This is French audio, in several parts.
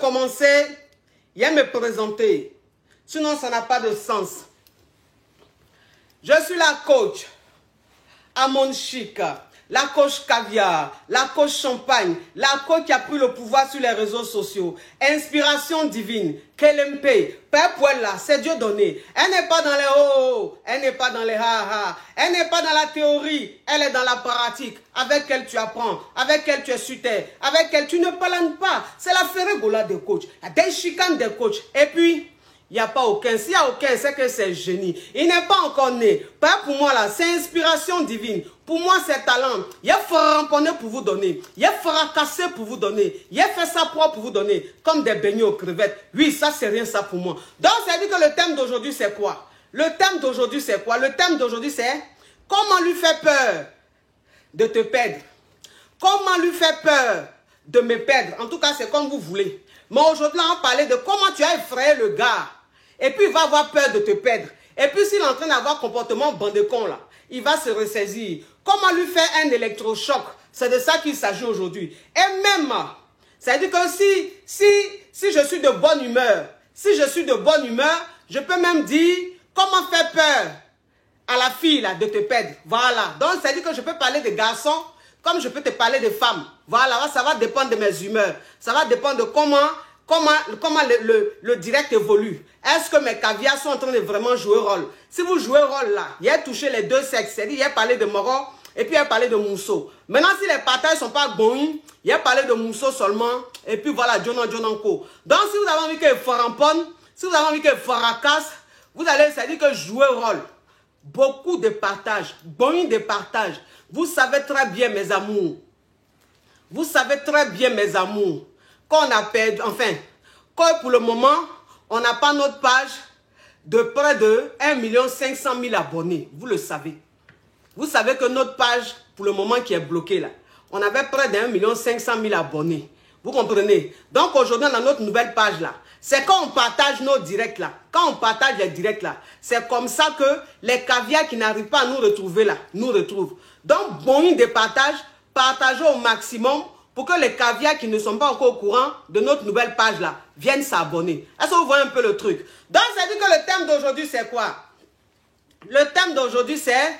commencer, il y a me présenter. Sinon, ça n'a pas de sens. Je suis la coach Amon Chic, la coach caviar, la coach champagne, la coach qui a pris le pouvoir sur les réseaux sociaux. Inspiration divine, KLMP, Père Pouella, c'est Dieu donné. Elle n'est pas dans les oh, elle n'est pas dans les ha-ha, elle n'est pas dans la théorie, elle est dans la pratique. Avec elle tu apprends, avec elle tu es sur terre, avec elle tu ne planes pas. C'est la ferregola des coachs, la déchicane des coachs. Et puis, il n'y a pas aucun. S'il n'y a aucun, c'est que c'est génie. Il n'est pas encore né. Pas pour moi là, c'est inspiration divine. Pour moi, c'est talent. Il a frappé pour vous donner. Il a fracassé pour vous donner. Il a fait ça propre pour vous donner. Comme des beignets aux crevettes. Oui, ça, c'est rien ça pour moi. Donc, ça veut dire que le thème d'aujourd'hui, c'est quoi? Le thème d'aujourd'hui, c'est quoi? Le thème d'aujourd'hui, c'est comment lui faire peur de te perdre. Comment lui faire peur de me perdre. En tout cas, c'est comme vous voulez. Mais aujourd'hui, on va parler de comment tu as effrayé le gars. Et puis, il va avoir peur de te perdre. Et puis, s'il est en train d'avoir un comportement bandecon, là, il va se ressaisir. Comment lui faire un électrochoc? C'est de ça qu'il s'agit aujourd'hui. Et même, ça veut dire que si je suis de bonne humeur, je peux même dire comment faire peur à la fille là, de te perdre. Voilà. Donc, ça veut dire que je peux parler des garçons comme je peux te parler des femmes. Voilà, ça va dépendre de mes humeurs. Ça va dépendre de comment le direct évolue. Est-ce que mes caviars sont en train de vraiment jouer rôle? Si vous jouez rôle là, il y a touché les deux sexes. C'est-à-dire, il y a parlé de Moro et puis il y a parlé de Mousseau. Maintenant, si les partages ne sont pas bons, il y a parlé de Mousseau seulement. Et puis voilà, Jonanko. Donc, si vous avez envie que Faramponne, si vous avez envie que Faracasse, vous allez, c'est-à-dire que jouer rôle. Beaucoup de partages, bon de partages. Vous savez très bien, mes amours. Vous savez très bien, mes amours, qu'on a perdu, enfin, que pour le moment, on n'a pas notre page de près de 1 500 000 abonnés. Vous le savez. Vous savez que notre page, pour le moment, qui est bloquée là, on avait près de 1 500 000 abonnés. Vous comprenez? Donc aujourd'hui, on a notre nouvelle page là. C'est quand on partage nos directs là. Quand on partage les directs là. C'est comme ça que les caviars qui n'arrivent pas à nous retrouver là, nous retrouvent. Donc, bon de partage, partagez au maximum pour que les caviars qui ne sont pas encore au courant de notre nouvelle page là viennent s'abonner. Est-ce que vous voyez un peu le truc? Donc, ça dit que le thème d'aujourd'hui c'est quoi? Le thème d'aujourd'hui c'est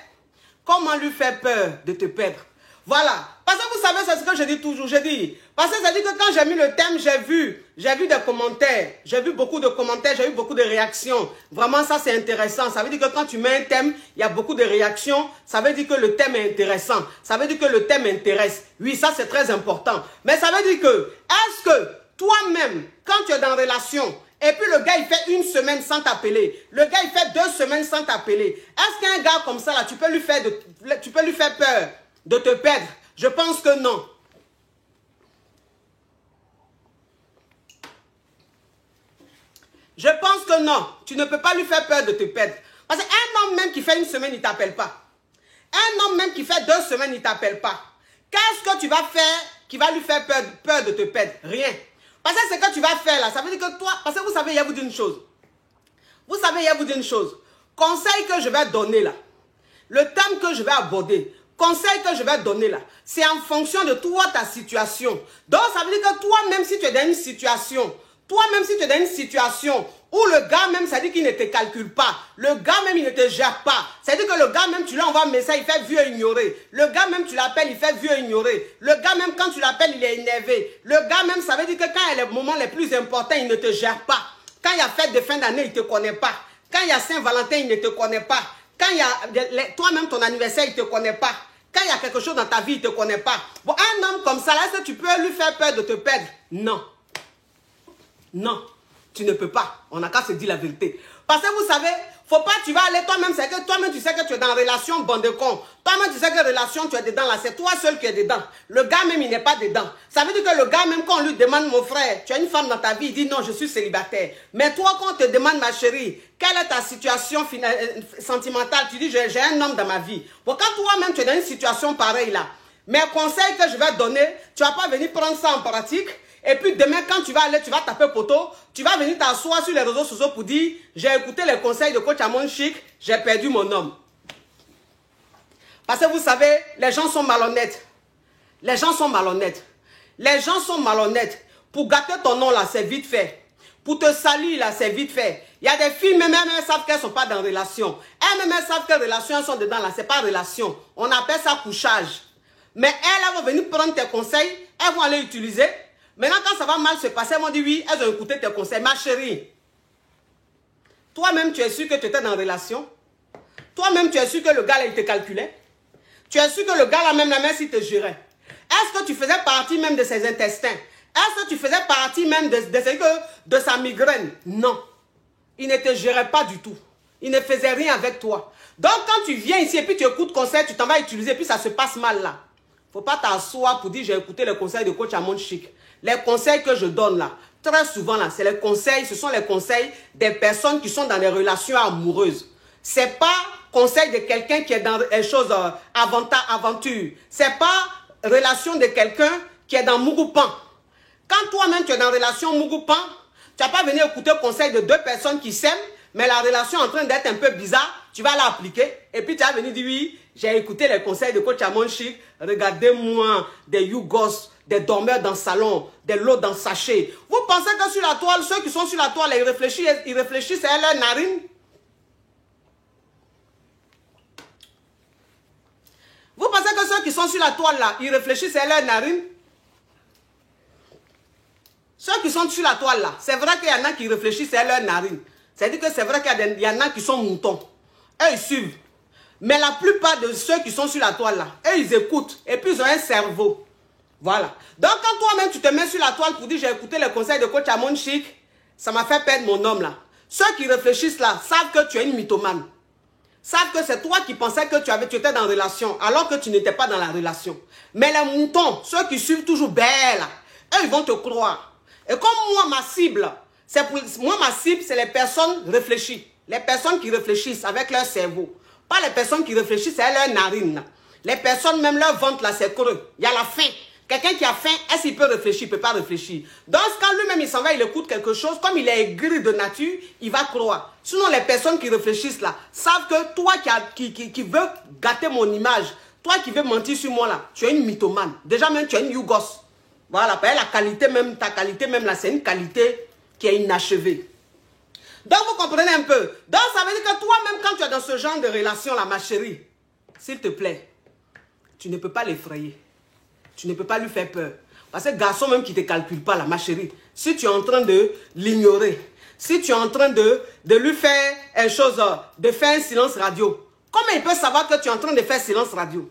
comment lui faire peur de te perdre. Voilà. Parce que vous savez, c'est ce que je dis toujours. Je dis, parce que ça dit que quand j'ai mis le thème, j'ai vu des commentaires. J'ai vu beaucoup de commentaires, j'ai eu beaucoup de réactions. Vraiment, ça, c'est intéressant. Ça veut dire que quand tu mets un thème, il y a beaucoup de réactions. Ça veut dire que le thème est intéressant. Ça veut dire que le thème intéresse. Oui, ça, c'est très important. Mais ça veut dire que, est-ce que toi-même, quand tu es dans relation, et puis le gars, il fait 1 semaine sans t'appeler. Le gars, il fait 2 semaines sans t'appeler. Est-ce qu'un gars comme ça, là, tu peux lui faire peur de te perdre? Je pense que non. Je pense que non. Tu ne peux pas lui faire peur de te perdre. Parce qu'un homme même qui fait 1 semaine, il ne t'appelle pas. Un homme même qui fait 2 semaines, il ne t'appelle pas. Qu'est-ce que tu vas faire qui va lui faire peur de te perdre? Rien. Parce que ce que tu vas faire là, ça veut dire que toi... Parce que vous savez, il y a vous dire une chose. Vous savez, il y a vous dire une chose. Conseil que je vais donner là. Le thème que je vais aborder. Conseil que je vais donner là, c'est en fonction de toi, ta situation. Donc, ça veut dire que toi-même, si tu es dans une situation, où le gars même, ça dit qu'il ne te calcule pas, le gars même, il ne te gère pas, ça veut dire que le gars même, tu lui envoies un message, il fait vu et ignorer. Le gars même, tu l'appelles, il fait vu et ignorer. Le gars même, quand tu l'appelles, il est énervé. Le gars même, ça veut dire que quand il y a les moments les plus importants, il ne te gère pas. Quand il y a fête de fin d'année, il ne te connaît pas. Quand il y a Saint-Valentin, il ne te connaît pas. Quand il y a toi-même, ton anniversaire, il ne te connaît pas. Quand il y a quelque chose dans ta vie, il ne te connaît pas. Bon, un homme comme ça, là, est-ce que tu peux lui faire peur de te perdre? Non. Non, tu ne peux pas. On n'a qu'à se dire la vérité. Parce que vous savez, faut pas, tu vas aller toi-même, c'est que toi-même, tu sais que tu es dans relation bande de cons. Toi-même, tu sais que relation, tu es dedans là. C'est toi seul qui es dedans. Le gars même, il n'est pas dedans. Ça veut dire que le gars même, quand on lui demande, mon frère, tu as une femme dans ta vie, il dit non, je suis célibataire. Mais toi, quand on te demande, ma chérie, quelle est ta situation sentimentale, tu dis, j'ai un homme dans ma vie. Bon, quand toi-même, tu es dans une situation pareille là, mes conseils que je vais te donner, tu ne vas pas venir prendre ça en pratique. Et puis demain, quand tu vas aller, tu vas taper poteau, tu vas venir t'asseoir sur les réseaux sociaux pour dire, j'ai écouté les conseils de coach Amon Chic, j'ai perdu mon homme. Parce que vous savez, les gens sont malhonnêtes. Les gens sont malhonnêtes. Les gens sont malhonnêtes. Pour gâter ton nom, là, c'est vite fait. Pour te salir, là, c'est vite fait. Il y a des filles, même elles savent qu'elles ne sont pas dans relation. Elles savent quelles relations elles sont dedans, là. Ce n'est pas relation. On appelle ça couchage. Mais elles vont venir prendre tes conseils. Elles vont aller utiliser. Maintenant, quand ça va mal se passer, elles vont dire oui, elles ont écouté tes conseils. Ma chérie, toi-même, tu es sûr que tu étais dans relation. Toi-même, tu es sûr que le gars, là, il te calculait. Tu es sûr que le gars, là, même s'il te gérait. Est-ce que tu faisais partie même de ses intestins? Est-ce que tu faisais partie même de sa migraine? Non. Il ne te gérait pas du tout. Il ne faisait rien avec toi. Donc, quand tu viens ici et puis tu écoutes conseil, tu t'en vas utiliser, puis ça se passe mal là. Il ne faut pas t'asseoir pour dire j'ai écouté les conseils de coach Amon Chic. Les conseils que je donne là, très souvent là, c'est les conseils, ce sont les conseils des personnes qui sont dans des relations amoureuses. Ce n'est pas conseil de quelqu'un qui est dans les choses aventure. Ce n'est pas relation de quelqu'un qui est dans Mugupan. Quand toi-même tu es dans relation Mugupan, tu n'as pas venu écouter le conseil de deux personnes qui s'aiment, mais la relation est en train d'être un peu bizarre, tu vas l'appliquer, et puis tu vas venir dire oui, j'ai écouté les conseils de coach Amon Chic, regardez-moi, des Yougos, des dormeurs dans le salon, des lots dans le sachet. Vous pensez que sur la toile, ceux qui sont sur la toile, ils réfléchissent à leur narine? Vous pensez que ceux qui sont sur la toile là, ils réfléchissent à leur narine? Ceux qui sont sur la toile là, c'est vrai qu'il y en a qui réfléchissent à leur narine. C'est-à-dire que c'est vrai qu'il y en a qui sont moutons. Eux, ils suivent. Mais la plupart de ceux qui sont sur la toile là, eux, ils écoutent. Et puis, ils ont un cerveau. Voilà. Donc, quand toi-même, tu te mets sur la toile pour dire j'ai écouté les conseils de coach Amon Chic, ça m'a fait perdre mon homme là. Ceux qui réfléchissent là savent que tu es une mythomane. Savent que c'est toi qui pensais que tu étais dans la relation, alors que tu n'étais pas dans la relation. Mais les moutons, ceux qui suivent toujours belle, eux, ils vont te croire. Et comme moi, ma cible, c'est les personnes réfléchies. Les personnes qui réfléchissent avec leur cerveau. Pas les personnes qui réfléchissent avec leur narine. Les personnes, même leur ventre, là, c'est creux. Il y a la faim. Quelqu'un qui a faim, est-ce qu'il peut réfléchir? Il ne peut pas réfléchir. Donc, quand lui-même, il s'en va, il écoute quelque chose, comme il est aigri de nature, il va croire. Sinon, les personnes qui réfléchissent là, savent que toi qui veux gâter mon image, toi qui veux mentir sur moi là, tu es une mythomane. Déjà même, tu es une Yougos. Voilà, la qualité même, ta qualité même là, c'est une qualité qui est inachevée. Donc, vous comprenez un peu. Donc, ça veut dire que toi-même, quand tu es dans ce genre de relation là, ma chérie, s'il te plaît, tu ne peux pas l'effrayer. Tu ne peux pas lui faire peur. Parce que garçon même qui ne te calcule pas là, ma chérie, si tu es en train de l'ignorer, si tu es en train de lui faire une chose, de faire un silence radio, comment il peut savoir que tu es en train de faire silence radio?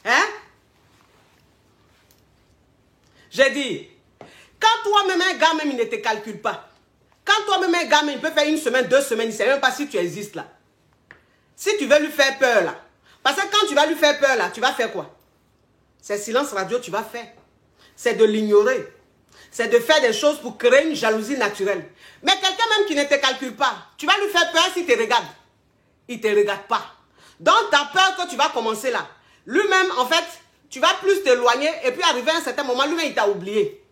Hein? J'ai dit, quand toi-même un gars même il ne te calcule pas, quand toi-même un gars même il peut faire une semaine, 2 semaines, il ne sait même pas si tu existes là. Si tu veux lui faire peur là, parce que quand tu vas lui faire peur là, tu vas faire quoi? C'est silence radio tu vas faire. C'est de l'ignorer. C'est de faire des choses pour créer une jalousie naturelle. Mais quelqu'un même qui ne te calcule pas, tu vas lui faire peur s'il te regarde. Il ne te regarde pas. Donc tu as peur que tu vas commencer là. Lui-même en fait, tu vas plus t'éloigner et puis arriver à un certain moment, lui-même il t'a oublié.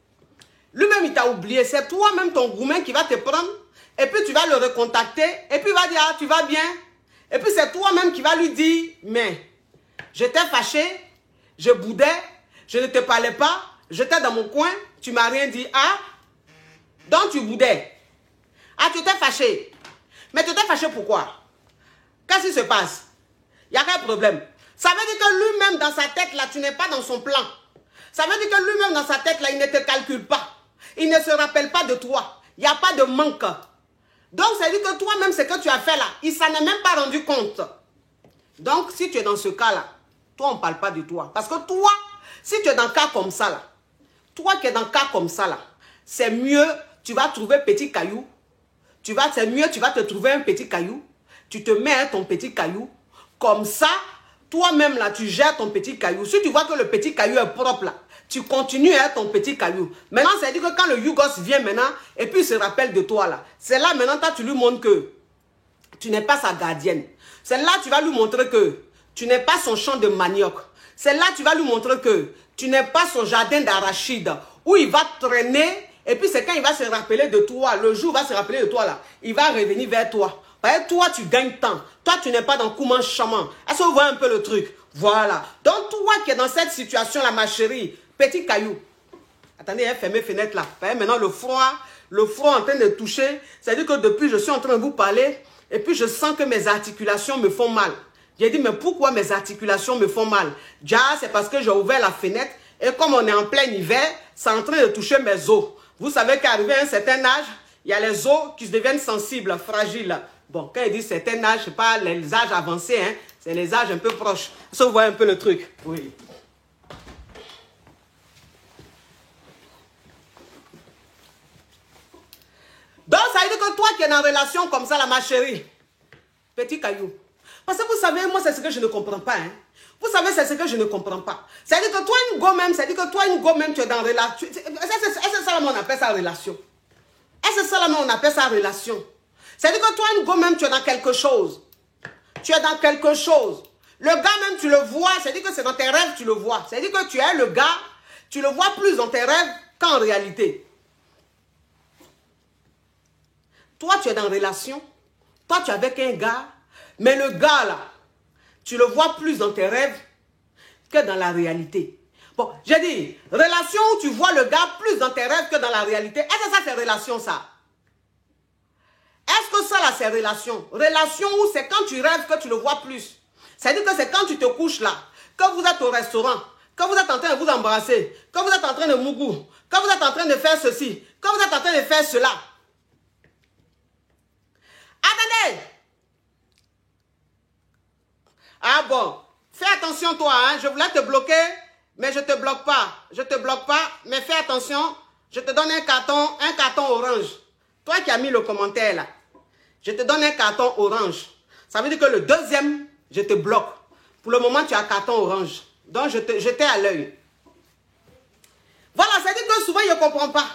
Lui-même il t'a oublié. C'est toi-même ton gourmet qui va te prendre et puis tu vas le recontacter et puis il va dire ah, tu vas bien. Et puis c'est toi-même qui va lui dire mais j'étais fâché, je boudais, je ne te parlais pas, j'étais dans mon coin, tu m'as rien dit. Ah, donc tu boudais. Ah, tu t'es fâché. Mais tu t'es fâché pourquoi? Qu'est-ce qui se passe? Il y a quel problème? Ça veut dire que lui-même dans sa tête là, tu n'es pas dans son plan. Ça veut dire que lui-même dans sa tête là, il ne te calcule pas. Il ne se rappelle pas de toi. Il n'y a pas de manque. Donc ça veut dire que toi-même ce que tu as fait là, il ne s'en est même pas rendu compte. Donc si tu es dans ce cas là, toi on ne parle pas de toi. Parce que toi, si tu es dans un cas comme ça là, toi qui es dans un cas comme ça là, c'est mieux, tu vas trouver petit caillou. C'est mieux, tu vas te trouver un petit caillou. Tu te mets à ton petit caillou. Comme ça, toi-même là, tu gères ton petit caillou. Si tu vois que le petit caillou est propre là, tu continues à ton petit caillou. Maintenant, ça veut dire que quand le Yougos vient maintenant, et puis il se rappelle de toi là, c'est là maintenant, toi, tu lui montres que tu n'es pas sa gardienne. C'est là tu vas lui montrer que tu n'es pas son champ de manioc. C'est là tu vas lui montrer que tu n'es pas son jardin d'arachide où il va traîner et puis c'est quand il va se rappeler de toi, le jour où il va se rappeler de toi là, il va revenir vers toi. Parce que toi tu gagnes temps. Toi tu n'es pas dans Kouman Chaman. Est-ce que vous voyez un peu le truc? Voilà. Donc toi qui es dans cette situation là ma chérie, petit caillou. Attendez, elle ferme les fenêtres là. Maintenant, le froid en train de toucher. C'est-à-dire que depuis, je suis en train de vous parler. Et puis, je sens que mes articulations me font mal. J'ai dit, mais pourquoi mes articulations me font mal? Déjà, c'est parce que j'ai ouvert la fenêtre. Et comme on est en plein hiver, c'est en train de toucher mes os. Vous savez qu'arrivé à un certain âge, il y a les os qui se deviennent sensibles, fragiles. Bon, quand il dit certain âge, ce n'est pas les âges avancés, hein, c'est les âges un peu proches. Ça, vous voyez un peu le truc. Oui. Donc, ça veut dire que toi qui es en relation comme ça, là, ma chérie, petit caillou. Parce que vous savez, moi, c'est ce que je ne comprends pas. Hein. Vous savez, c'est ce que je ne comprends pas. C'est-à-dire que toi, une go même, c'est-à-dire que toi, une go même, tu es dans relation. Est-ce que ça, on appelle ça relation? Est-ce que ça, on appelle ça relation? C'est-à-dire que toi, une go même, tu es dans quelque chose. Tu es dans quelque chose. Le gars même, tu le vois, c'est-à-dire que c'est dans tes rêves, tu le vois. C'est-à-dire que tu es le gars, tu le vois plus dans tes rêves qu'en réalité. Toi, tu es dans relation. Toi, tu es avec un gars. Mais le gars, là, tu le vois plus dans tes rêves que dans la réalité. Bon, j'ai dit, relation où tu vois le gars plus dans tes rêves que dans la réalité. Est-ce que ça, c'est relation, ça? Est-ce que ça, là, c'est relation? Relation où c'est quand tu rêves que tu le vois plus. C'est-à-dire que c'est quand tu te couches là, quand vous êtes au restaurant, quand vous êtes en train de vous embrasser, quand vous êtes en train de mougou, quand vous êtes en train de faire ceci, quand vous êtes en train de faire cela. Attendez! Ah bon, fais attention toi, hein? Je voulais te bloquer, mais je ne te bloque pas. Je ne te bloque pas, mais fais attention, je te donne un carton orange. Toi qui as mis le commentaire là, je te donne un carton orange. Ça veut dire que le deuxième, je te bloque. Pour le moment, tu as un carton orange. Donc, je t'ai à l'œil. Voilà, ça veut dire que souvent, il ne comprend pas.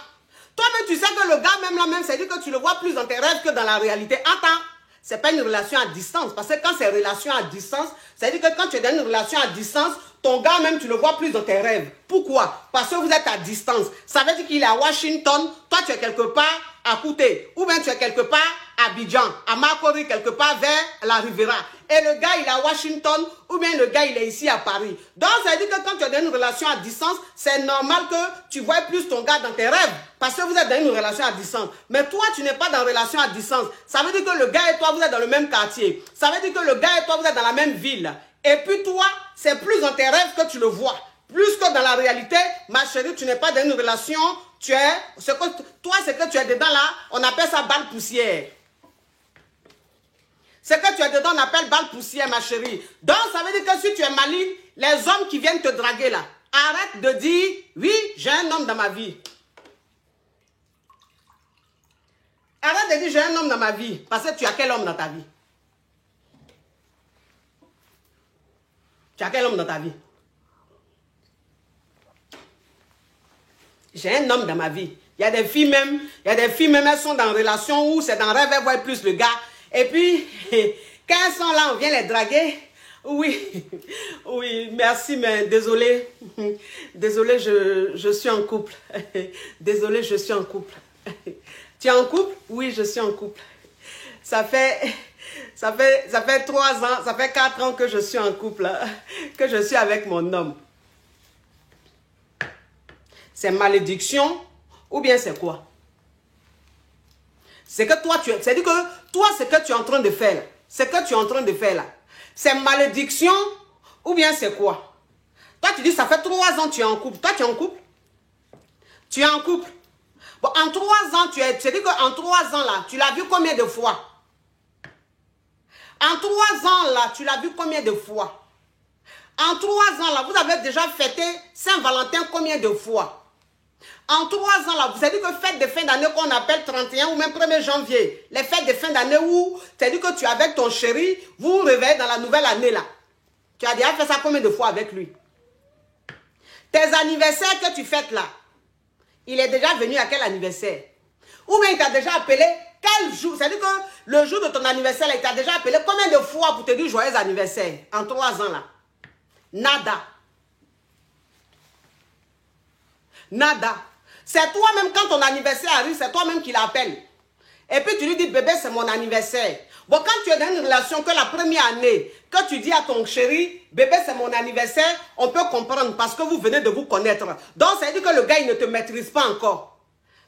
Toi-même, tu sais que le gars, même là, même, ça veut dire que tu le vois plus dans tes rêves que dans la réalité. Attends, ce n'est pas une relation à distance. Parce que quand c'est une relation à distance, ça veut dire que quand tu es dans une relation à distance, ton gars même, tu le vois plus dans tes rêves. Pourquoi? Parce que vous êtes à distance. Ça veut dire qu'il est à Washington, toi, tu es quelque part à Kouté. Ou bien tu es quelque part à Abidjan, à Makori, quelque part vers la Riviera. Et le gars, il est à Washington, ou bien le gars, il est ici à Paris. Donc, ça veut dire que quand tu es dans une relation à distance, c'est normal que tu vois plus ton gars dans tes rêves. Parce que vous êtes dans une relation à distance. Mais toi, tu n'es pas dans une relation à distance. Ça veut dire que le gars et toi, vous êtes dans le même quartier. Ça veut dire que le gars et toi, vous êtes dans la même ville. Et puis toi, c'est plus dans tes rêves que tu le vois. Plus que dans la réalité, ma chérie, tu n'es pas dans une relation. Tu es, toi, ce que tu es dedans là, on appelle ça balle poussière. Ce que tu es dedans, on appelle balle poussière, ma chérie. Donc, ça veut dire que si tu es maligne, les hommes qui viennent te draguer là, arrête de dire, oui, j'ai un homme dans ma vie. Arrête de dire, j'ai un homme dans ma vie. Parce que tu as quel homme dans ta vie? Tu as quel homme dans ta vie? J'ai un homme dans ma vie. Il y a des filles même, elles sont dans une relation où c'est dans le rêve, elles voient plus le gars. Et puis, quand elles sont là, on vient les draguer. Oui, oui, merci, mais désolé. Désolé, je suis en couple. Désolé, je suis en couple. Tu es en couple? Oui, je suis en couple. Ça fait 3 ans, ça fait 4 ans que je suis en couple, que je suis avec mon homme. C'est malédiction ou bien c'est quoi? C'est que toi, c'est-à-dire que toi, ce que tu es en train de faire, c'est malédiction ou bien c'est quoi? Toi, tu dis, ça fait 3 ans que tu es en couple. Toi, tu es en couple? Tu es en couple? Bon, en 3 ans, c'est-à-dire qu'en 3 ans, là, tu l'as vu combien de fois? En 3 ans, là, tu l'as vu combien de fois? En 3 ans, là, vous avez déjà fêté Saint-Valentin combien de fois? En 3 ans, là, vous savez que fête de fin d'année qu'on appelle 31 ou même 1er janvier, les fêtes de fin d'année où, c'est-à-dire que tu es avec ton chéri, vous vous réveillez dans la nouvelle année, là. Tu as déjà fait ça combien de fois avec lui? Tes anniversaires que tu fêtes, là, il est déjà venu à quel anniversaire? Ou bien il t'a déjà appelé quel jour? C'est-à-dire que le jour de ton anniversaire, là, il t'a déjà appelé combien de fois pour te dire joyeux anniversaire? En 3 ans, là. Nada. Nada. C'est toi-même, quand ton anniversaire arrive, c'est toi-même qui l'appelle. Et puis tu lui dis, bébé, c'est mon anniversaire. Bon, quand tu es dans une relation que la première année, que tu dis à ton chéri, bébé, c'est mon anniversaire, on peut comprendre parce que vous venez de vous connaître. Donc, ça veut dire que le gars, il ne te maîtrise pas encore.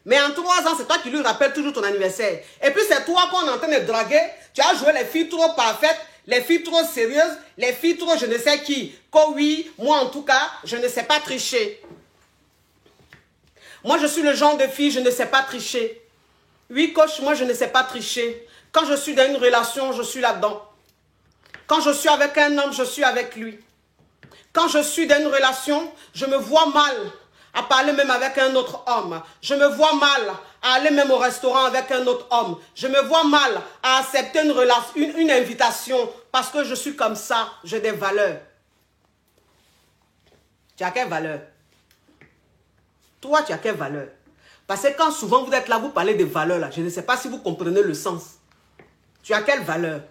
Mais en 3 ans, c'est toi qui lui rappelles toujours ton anniversaire. Et puis, c'est toi qu'on est en train de draguer. Tu as joué les filles trop parfaites, les filles trop sérieuses, les filles trop je ne sais qui. Que oui, moi en tout cas, je ne sais pas tricher. Moi, je suis le genre de fille, je ne sais pas tricher. Oui, coach, moi, je ne sais pas tricher. Quand je suis dans une relation, je suis là-dedans. Quand je suis avec un homme, je suis avec lui. Quand je suis dans une relation, je me vois mal à parler même avec un autre homme. Je me vois mal à aller même au restaurant avec un autre homme. Je me vois mal à accepter une invitation parce que je suis comme ça, j'ai des valeurs. Tu as quelle valeur? Toi, tu as quelle valeur? Parce que quand souvent vous êtes là, vous parlez des valeurs là, je ne sais pas si vous comprenez le sens. Tu as quelle valeur?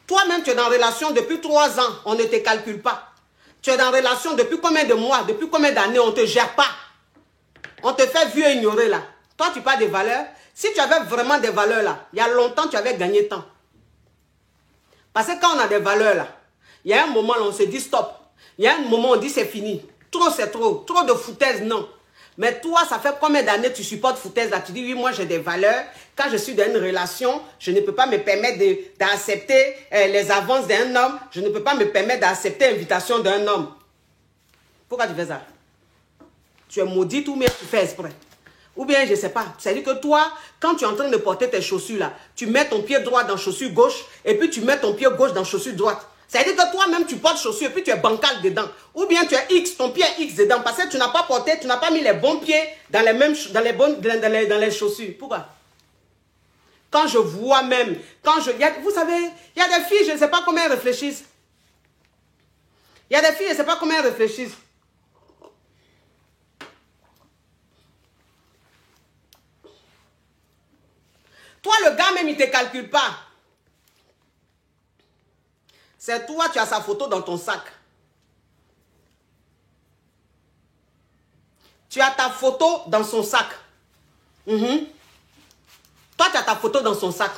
Toi-même, tu es dans une relation depuis 3 ans, on ne te calcule pas. Tu es dans une relation depuis combien de mois, depuis combien d'années, on ne te gère pas. On te fait vieux ignorer là. Toi, tu parles des valeurs. Si tu avais vraiment des valeurs là, il y a longtemps, tu avais gagné temps. Parce que quand on a des valeurs là, il y a un moment là, on se dit stop. Il y a un moment où on dit c'est fini. Trop, c'est trop. Trop de foutaise, non. Mais toi, ça fait combien d'années tu supportes foutaise là? Tu dis oui, moi j'ai des valeurs. Quand je suis dans une relation, je ne peux pas me permettre d'accepter les avances d'un homme. Je ne peux pas me permettre d'accepter l'invitation d'un homme. Pourquoi tu fais ça? Tu es maudite ou bien tu fais exprès? Ou bien je ne sais pas. C'est-à-dire que toi, quand tu es en train de porter tes chaussures là, tu mets ton pied droit dans chaussure gauche et puis tu mets ton pied gauche dans chaussure droite. C'est-à-dire que toi-même, tu portes chaussures et puis tu es bancal dedans. Ou bien tu es X, ton pied est X dedans. Parce que tu n'as pas porté, tu n'as pas mis les bons pieds dans les les chaussures. Pourquoi? Quand je vois même, vous savez, il y a des filles, je ne sais pas comment elles réfléchissent. Il y a des filles, je ne sais pas comment elles réfléchissent. Toi, le gars même, il ne te calcule pas. C'est toi, tu as sa photo dans ton sac. Tu as ta photo dans son sac. Toi, tu as ta photo dans son sac.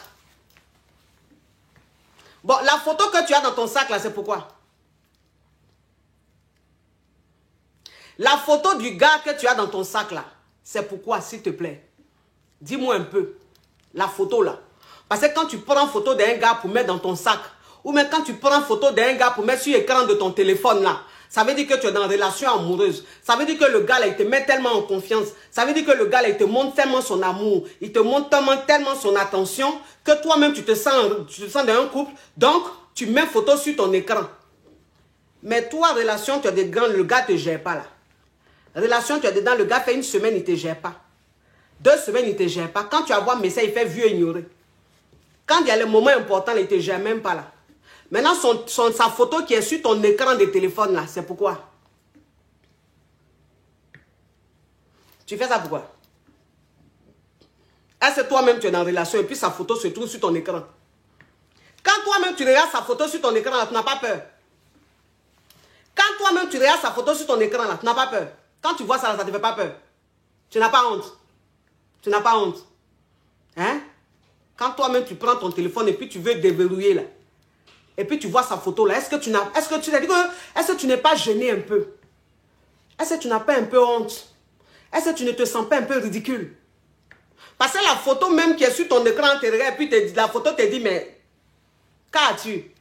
Bon, la photo que tu as dans ton sac, là, c'est pourquoi? La photo du gars que tu as dans ton sac, là, c'est pourquoi, s'il te plaît? Dis-moi un peu. La photo, là. Parce que quand tu prends photo d'un gars pour mettre dans ton sac, ou même quand tu prends photo d'un gars pour mettre sur l'écran de ton téléphone, là, ça veut dire que tu es dans une relation amoureuse. Ça veut dire que le gars, là, il te met tellement en confiance. Ça veut dire que le gars, là, il te montre tellement son amour. Il te montre tellement son attention que toi-même, tu te sens dans un couple. Donc, tu mets photo sur ton écran. Mais toi, relation, tu as des grands, le gars ne te gère pas, là. Relation, tu as dedans, le gars fait 1 semaine, il ne te gère pas. 2 semaines, il ne te gère pas. Quand tu as voir message, il fait vieux ignorer. Quand il y a les moments importants, il ne te gère même pas là. Maintenant, sa photo qui est sur ton écran de téléphone là, c'est pourquoi? Tu fais ça pourquoi? Est-ce que toi-même tu es dans une relation et puis sa photo se trouve sur ton écran? Quand toi-même tu regardes sa photo sur ton écran là, tu n'as pas peur. Quand toi-même tu regardes sa photo sur ton écran là, tu n'as pas peur. Quand tu vois ça là, ça ne te fait pas peur. Tu n'as pas honte. Tu n'as pas honte. Hein? Quand toi-même tu prends ton téléphone et puis tu veux déverrouiller là, et puis tu vois sa photo là, est-ce que tu n'es pas gêné un peu? Est-ce que tu n'as pas un peu honte? Est-ce que tu ne te sens pas un peu ridicule? Parce que la photo même qui est sur ton écran intérieur, et puis la photo te dit, mais qu'as-tu?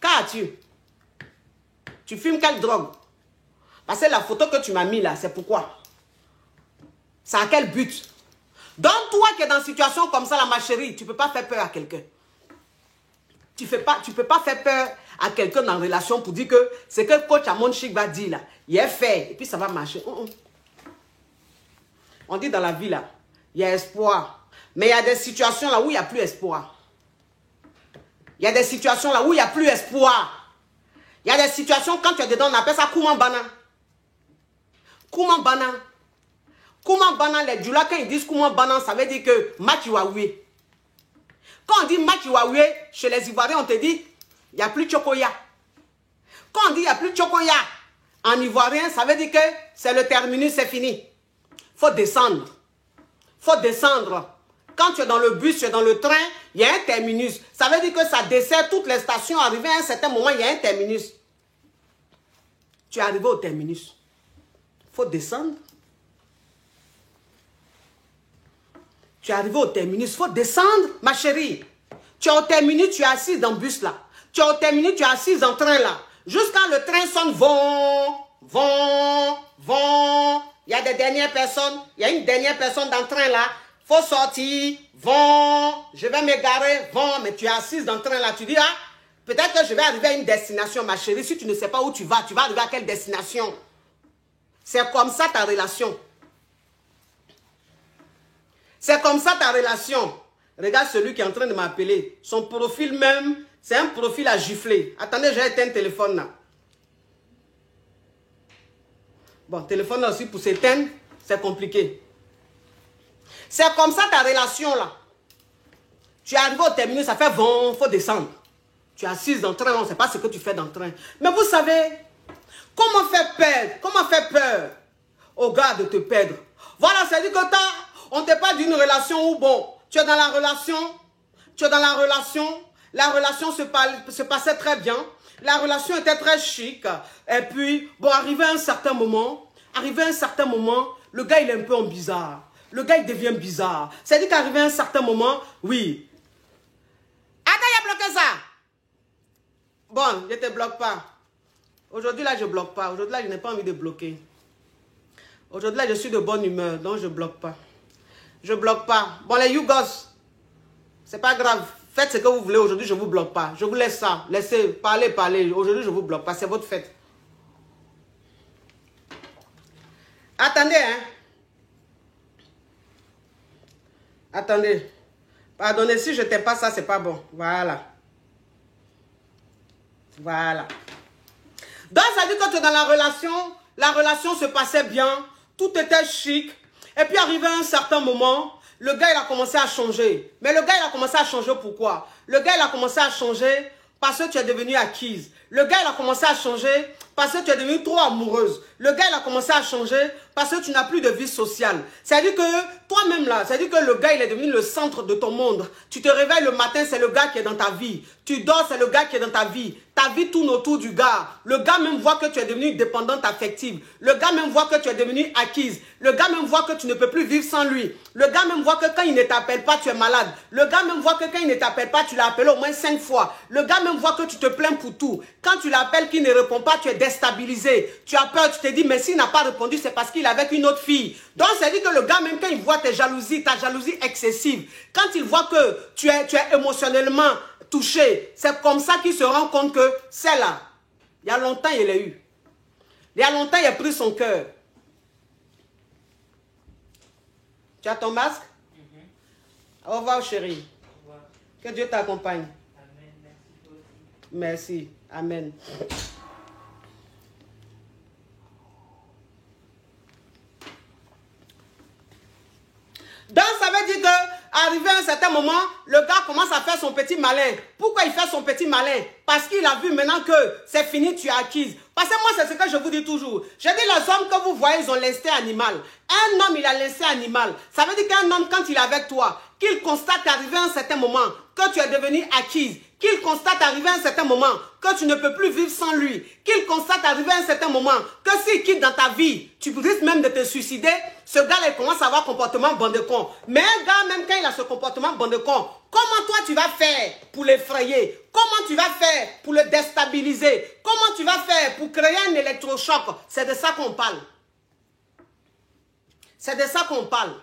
Qu'as-tu? Tu fumes quelle drogue? Parce que la photo que tu m'as mis là, c'est pourquoi? C'est à quel but? Donc toi qui es dans une situation comme ça là, ma chérie, tu ne peux pas faire peur à quelqu'un. Tu ne peux pas faire peur à quelqu'un dans une relation pour dire que c'est que coach Amon Chic va dire là, il est fait et puis ça va marcher. On dit dans la vie là, il y a espoir. Mais il y a des situations là où il n'y a plus espoir. Il y a des situations là où il n'y a plus espoir. Il y a des situations quand tu es dedans, on appelle ça Kouman Bana. Kouman Bana. Kouman Bana, les Djoula, quand ils disent Kouman Bana, ça veut dire que Machiwaoué. Quand on dit Machiwaoué, chez les Ivoiriens, on te dit, il n'y a plus de Chokoya. Quand on dit il n'y a plus de Chokoya, en Ivoirien, ça veut dire que c'est le terminus, c'est fini. Il faut descendre. Il faut descendre. quand tu es dans le bus, tu es dans le train, il y a un terminus. Ça veut dire que ça dessert toutes les stations. Arrivé à un certain moment, il y a un terminus. Tu es arrivé au terminus. Il faut descendre. Tu es arrivé au terminus, il faut descendre, ma chérie. Tu es au terminus, tu es assise dans le bus là. Tu es au terminus, tu es assise dans le train là. Jusqu'à le train sonne, vont. Il y a des dernières personnes, il y a une dernière personne dans le train là. Faut sortir, je vais m'égarer, mais tu es assise dans le train là. Tu dis, ah, peut-être que je vais arriver à une destination, ma chérie. Si tu ne sais pas où tu vas arriver à quelle destination? C'est comme ça ta relation. C'est comme ça ta relation. Regarde celui qui est en train de m'appeler. Son profil même, c'est un profil à gifler. Attendez, j'ai éteint le téléphone là. Bon, téléphone là aussi pour s'éteindre, c'est compliqué. C'est comme ça ta relation là. Tu es arrivé au terminus, ça fait vent, il faut descendre. Tu es assise dans le train, on ne sait pas ce que tu fais dans le train. Mais vous savez, comment faire peur au gars de te perdre? Voilà, c'est-à-dire que on ne te parle d'une relation où, bon, tu es dans la relation, la relation se passait très bien, la relation était très chic, et puis, bon, arrivé à un certain moment, le gars, il est un peu en bizarre. Le gars, il devient bizarre. C'est-à-dire qu'arrivé à un certain moment, oui. Attends, il a bloqué ça. Bon, je ne te bloque pas. Aujourd'hui, là, je ne bloque pas. Aujourd'hui, là, je n'ai pas envie de bloquer. Aujourd'hui, là, je suis de bonne humeur, donc je ne bloque pas. Je ne bloque pas. Bon, les Yougos, c'est pas grave. Faites ce que vous voulez. Aujourd'hui, je ne vous bloque pas. Je vous laisse ça. Laissez parler. Aujourd'hui, je ne vous bloque pas. C'est votre fête. Attendez, hein. Attendez. Pardonnez, si je t'aime pas ça, c'est pas bon. Voilà. Voilà. Donc, ça dit que tu es dans la relation se passait bien, tout était chic. Et puis, arrivé à un certain moment, le gars, il a commencé à changer. Mais le gars, il a commencé à changer pourquoi? Le gars, il a commencé à changer parce que tu es devenue acquise. Le gars, il a commencé à changer parce que tu es devenue trop amoureuse. Le gars, il a commencé à changer parce que tu n'as plus de vie sociale. C'est-à-dire que toi-même là, c'est-à-dire que le gars, il est devenu le centre de ton monde. Tu te réveilles le matin, c'est le gars qui est dans ta vie. Tu dors, c'est le gars qui est dans ta vie. Ta vie tourne autour du gars. Le gars même voit que tu es devenue dépendante affective. Le gars même voit que tu es devenue acquise. Le gars même voit que tu ne peux plus vivre sans lui. Le gars même voit que quand il ne t'appelle pas, tu es malade. Le gars même voit que quand il ne t'appelle pas, tu l'as appelé au moins 5 fois. Le gars même voit que tu te plains pour tout. Quand tu l'appelles, qu'il ne répond pas, tu es déstabilisé. Tu as peur, tu te dis, mais s'il n'a pas répondu, c'est parce qu'il est avec une autre fille. Donc, c'est dit que le gars, même quand il voit tes jalousies, ta jalousie excessive, quand il voit que tu es émotionnellement touché, c'est comme ça qu'il se rend compte que c'est là. Il y a longtemps, il l'a eu. Il y a longtemps, il a pris son cœur. Tu as ton masque? Au revoir, chérie. Au revoir. Que Dieu t'accompagne. Amen. Merci. Amen. Donc, ça veut dire qu'arrivé à un certain moment, le gars commence à faire son petit malin. Pourquoi il fait son petit malin? Parce qu'il a vu maintenant que c'est fini, tu es acquise. Parce que moi, c'est ce que je vous dis toujours. Je dis, les hommes que vous voyez, ils ont l'instinct animal. Un homme, il a l'instinct animal. Ça veut dire qu'un homme, quand il est avec toi, qu'il constate arrivé à un certain moment que tu es devenue acquise, qu'il constate arrivé à un certain moment que tu ne peux plus vivre sans lui, qu'il constate arrivé à un certain moment que s'il quitte dans ta vie, tu risques même de te suicider, ce gars-là, il commence à avoir un comportement bon de con. Mais un gars, même quand il a ce comportement bon de con, comment toi tu vas faire pour l'effrayer? Comment tu vas faire pour le déstabiliser? Comment tu vas faire pour créer un électrochoc? C'est de ça qu'on parle. C'est de ça qu'on parle.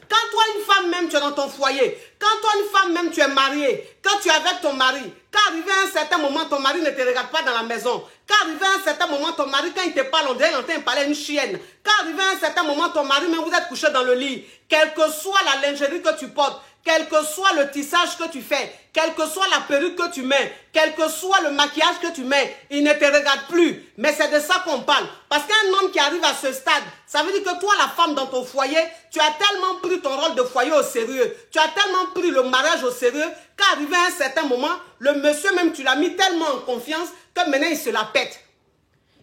Quand toi, une femme même, tu es dans ton foyer, quand toi, une femme même, tu es mariée, quand tu es avec ton mari, qu'arrivé à un certain moment, ton mari ne te regarde pas dans la maison, qu'arrivé à un certain moment, ton mari, quand il te parle, on dirait qu'il est en train de parler à une chienne, qu'arrivé à un certain moment, ton mari, même vous êtes couché dans le lit, quelle que soit la lingerie que tu portes, quel que soit le tissage que tu fais, quelle que soit la perruque que tu mets, quel que soit le maquillage que tu mets, il ne te regarde plus. Mais c'est de ça qu'on parle. Parce qu'un homme qui arrive à ce stade, ça veut dire que toi, la femme dans ton foyer, tu as tellement pris ton rôle de foyer au sérieux, tu as tellement pris le mariage au sérieux, qu'arrivé à un certain moment, le monsieur même, tu l'as mis tellement en confiance que maintenant, il se la pète.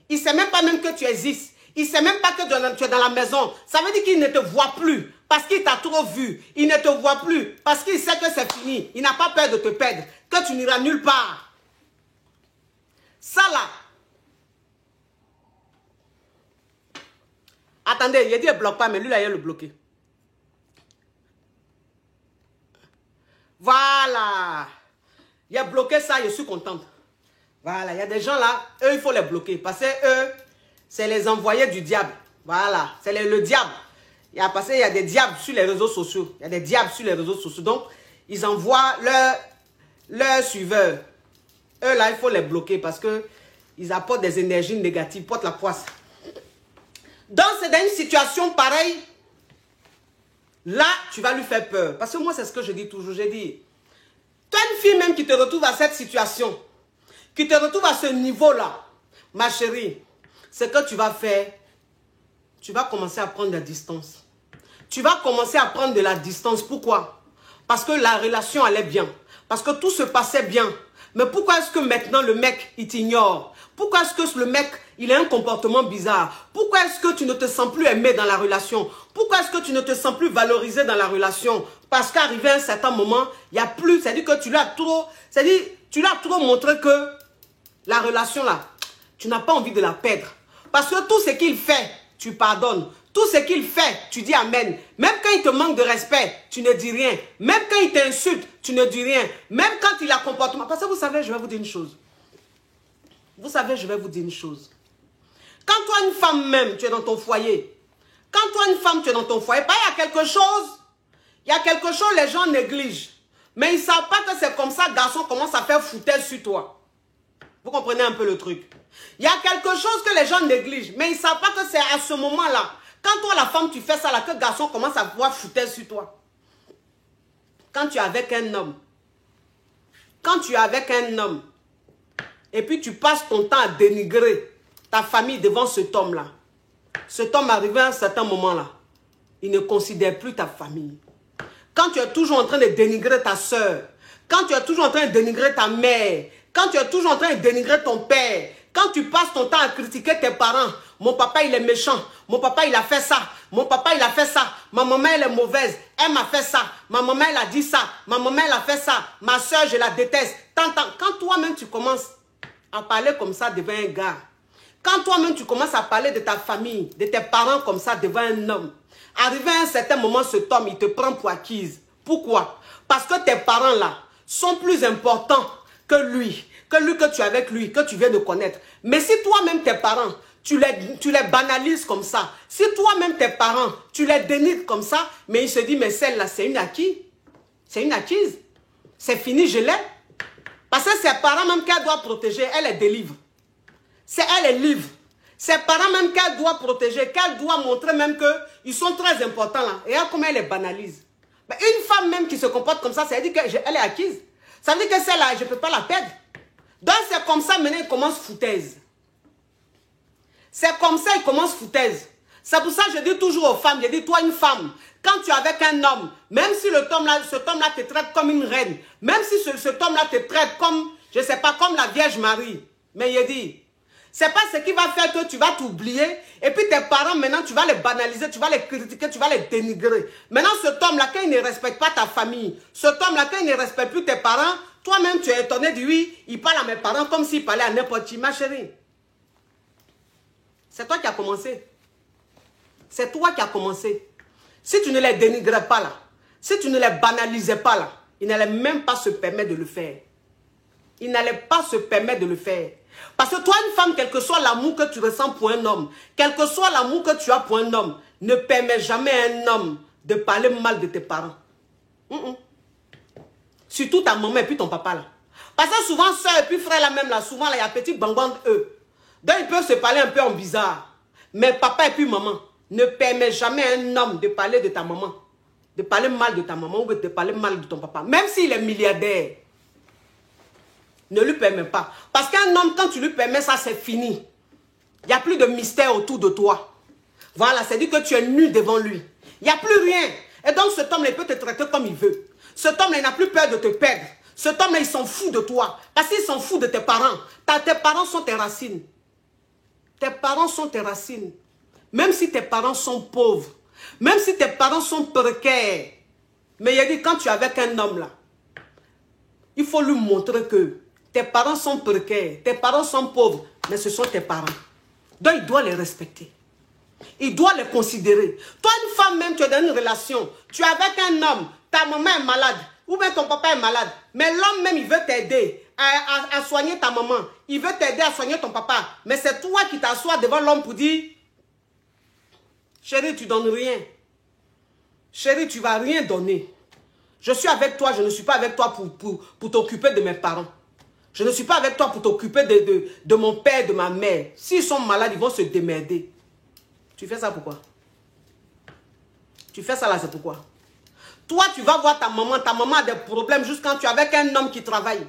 Il ne sait même pas même que tu existes. Il ne sait même pas que tu es dans la maison. Ça veut dire qu'il ne te voit plus. Parce qu'il t'a trop vu. Il ne te voit plus. Parce qu'il sait que c'est fini. Il n'a pas peur de te perdre. Que tu n'iras nulle part. Ça là. Attendez, il a dit il ne bloque pas, mais lui là, il a le bloqué. Voilà. Il a bloqué ça, je suis contente. Voilà, il y a des gens là, eux, il faut les bloquer. Parce que eux, c'est les envoyés du diable. Voilà, c'est le diable. Parce qu'il y a des diables sur les réseaux sociaux. Il y a des diables sur les réseaux sociaux. Donc, ils envoient leurs suiveurs. Eux là, il faut les bloquer parce qu'ils apportent des énergies négatives, portent la poisse. Donc, c'est dans une situation pareille. Là, tu vas lui faire peur. Parce que moi, c'est ce que je dis toujours. J'ai dit, toi, une fille même qui te retrouve à cette situation, qui te retrouve à ce niveau-là, ma chérie, ce que tu vas faire, tu vas commencer à prendre de la distance. Tu vas commencer à prendre de la distance. Pourquoi? Parce que la relation allait bien. Parce que tout se passait bien. Mais pourquoi est-ce que maintenant le mec, il t'ignore? Pourquoi est-ce que le mec, il a un comportement bizarre? Pourquoi est-ce que tu ne te sens plus aimé dans la relation? Pourquoi est-ce que tu ne te sens plus valorisé dans la relation? Parce qu'arrivé à un certain moment, il n'y a plus, c'est-à-dire que tu lui as trop, c'est-à-dire, tu lui as trop montré que la relation là, tu n'as pas envie de la perdre. Parce que tout ce qu'il fait, tu pardonnes. Tout ce qu'il fait, tu dis amen. Même quand il te manque de respect, tu ne dis rien. Même quand il t'insulte, tu ne dis rien. Même quand il a comportement. Parce que vous savez, je vais vous dire une chose. Vous savez, je vais vous dire une chose. Quand toi, une femme même, tu es dans ton foyer. Quand toi, une femme, tu es dans ton foyer, il y a quelque chose. Il y a quelque chose, les gens négligent. Mais ils ne savent pas que c'est comme ça, garçon commence à faire foutaise sur toi. Vous comprenez un peu le truc. Il y a quelque chose que les gens négligent. Mais ils ne savent pas que c'est à ce moment-là. Quand toi, la femme, tu fais ça là, que le garçon commence à voir foutaise sur toi. Quand tu es avec un homme. Quand tu es avec un homme. Et puis tu passes ton temps à dénigrer ta famille devant cet homme-là. Cet homme arrivé à un certain moment-là. Il ne considère plus ta famille. Quand tu es toujours en train de dénigrer ta soeur. Quand tu es toujours en train de dénigrer ta mère. Quand tu es toujours en train de dénigrer ton père. Quand tu passes ton temps à critiquer tes parents. Mon papa, il est méchant. Mon papa, il a fait ça. Mon papa, il a fait ça. Ma maman, elle est mauvaise. Elle m'a fait ça. Ma maman, elle a dit ça. Ma maman, elle a fait ça. Ma soeur, je la déteste. Quand toi-même, tu commences à parler comme ça devant un gars. Quand toi-même, tu commences à parler de ta famille, de tes parents comme ça devant un homme. Arrivé à un certain moment, cet homme, il te prend pour acquise. Pourquoi? Parce que tes parents, là, sont plus importants que lui que tu es avec lui, que tu viens de connaître. Mais si toi-même, tes parents, tu les banalises comme ça, si toi-même, tes parents, tu les dénigres comme ça, mais il se dit, mais celle-là, c'est une acquise. C'est une acquise. C'est fini, je l'ai. Parce que ses parents même qu'elle doit protéger, elle les délivre. C'est elle les livre. Ses parents même qu'elle doit protéger, qu'elle doit montrer même qu'ils sont très importants là. Et comment elle les banalise. Mais une femme même qui se comporte comme ça, ça veut dire qu'elle est acquise. Ça veut dire que celle-là, je ne peux pas la perdre. Donc c'est comme ça, maintenant, il commence foutaise. C'est comme ça, il commence foutaise. C'est pour ça que je dis toujours aux femmes, je dis, toi une femme, quand tu es avec un homme, même si cet homme-là te traite comme une reine, même si cet homme-là te traite comme, je ne sais pas, comme la Vierge Marie, mais il dit, c'est pas ce qui va faire que tu vas t'oublier, et puis tes parents, maintenant, tu vas les banaliser, tu vas les critiquer, tu vas les dénigrer. Maintenant, cet homme-là, quand il ne respecte pas ta famille, cet homme-là, quand il ne respecte plus tes parents, toi-même, tu es étonné de lui, il parle à mes parents comme s'il parlait à n'importe qui, ma chérie. C'est toi qui as commencé. C'est toi qui as commencé. Si tu ne les dénigrais pas là, si tu ne les banalisais pas là, ils n'allaient même pas se permettre de le faire. Ils n'allaient pas se permettre de le faire. Parce que toi, une femme, quel que soit l'amour que tu ressens pour un homme, quel que soit l'amour que tu as pour un homme, ne permets jamais à un homme de parler mal de tes parents. Surtout ta maman et puis ton papa là. Parce que souvent, soeur et puis frère là même là, souvent là, il y a petit bang-bang eux. Donc ils peuvent se parler un peu en bizarre. Mais papa et puis maman, ne permet jamais à un homme de parler de ta maman. De parler mal de ta maman ou de parler mal de ton papa. Même s'il est milliardaire. Ne lui permets pas. Parce qu'un homme, quand tu lui permets ça, c'est fini. Il n'y a plus de mystère autour de toi. Voilà, c'est dit que tu es nu devant lui. Il n'y a plus rien. Et donc cet homme-là, il peut te traiter comme il veut. Cet homme-là, il n'a plus peur de te perdre. Cet homme-là, il s'en fout de toi. Parce qu'il s'en fout de tes parents. Tes parents sont tes racines. Tes parents sont tes racines. Même si tes parents sont pauvres, Même si tes parents sont précaires. Mais il a dit, quand tu es avec un homme là, il faut lui montrer que tes parents sont précaires, tes parents sont pauvres, mais ce sont tes parents. Donc il doit les respecter. Il doit les considérer. Toi, une femme même, tu es dans une relation, tu es avec un homme, ta maman est malade, ou bien ton papa est malade, mais l'homme même, il veut t'aider à soigner ta maman, il veut t'aider à soigner ton papa, mais c'est toi qui t'assois devant l'homme pour dire, chérie, tu donnes rien. Chérie, tu ne vas rien donner. Je suis avec toi, je ne suis pas avec toi pour t'occuper de mes parents. Je ne suis pas avec toi pour t'occuper de mon père, de ma mère. S'ils sont malades, ils vont se démerder. Tu fais ça pourquoi? Tu fais ça là, c'est pourquoi? Toi, tu vas voir ta maman a des problèmes juste quand tu es avec un homme qui travaille.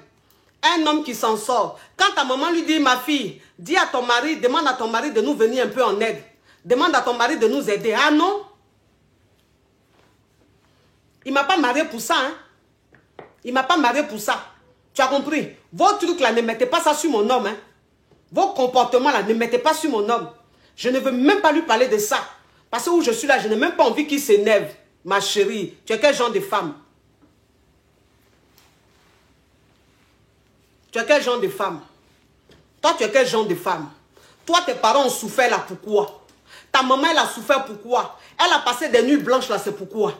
Un homme qui s'en sort. Quand ta maman lui dit, ma fille, dis à ton mari, demande à ton mari de nous venir un peu en aide. Demande à ton mari de nous aider. Ah non? Il ne m'a pas marié pour ça. Hein? Il ne m'a pas marié pour ça. Tu as compris? Vos trucs là, ne mettez pas ça sur mon homme. Hein? Vos comportements là, ne mettez pas sur mon homme. Je ne veux même pas lui parler de ça. Parce que où je suis là, je n'ai même pas envie qu'il s'énerve. Ma chérie, tu es quel genre de femme? Tu es quel genre de femme? Toi, tu es quel genre de femme? Toi, tes parents ont souffert là, pourquoi? Ta maman, elle a souffert pourquoi? Elle a passé des nuits blanches là, c'est pourquoi?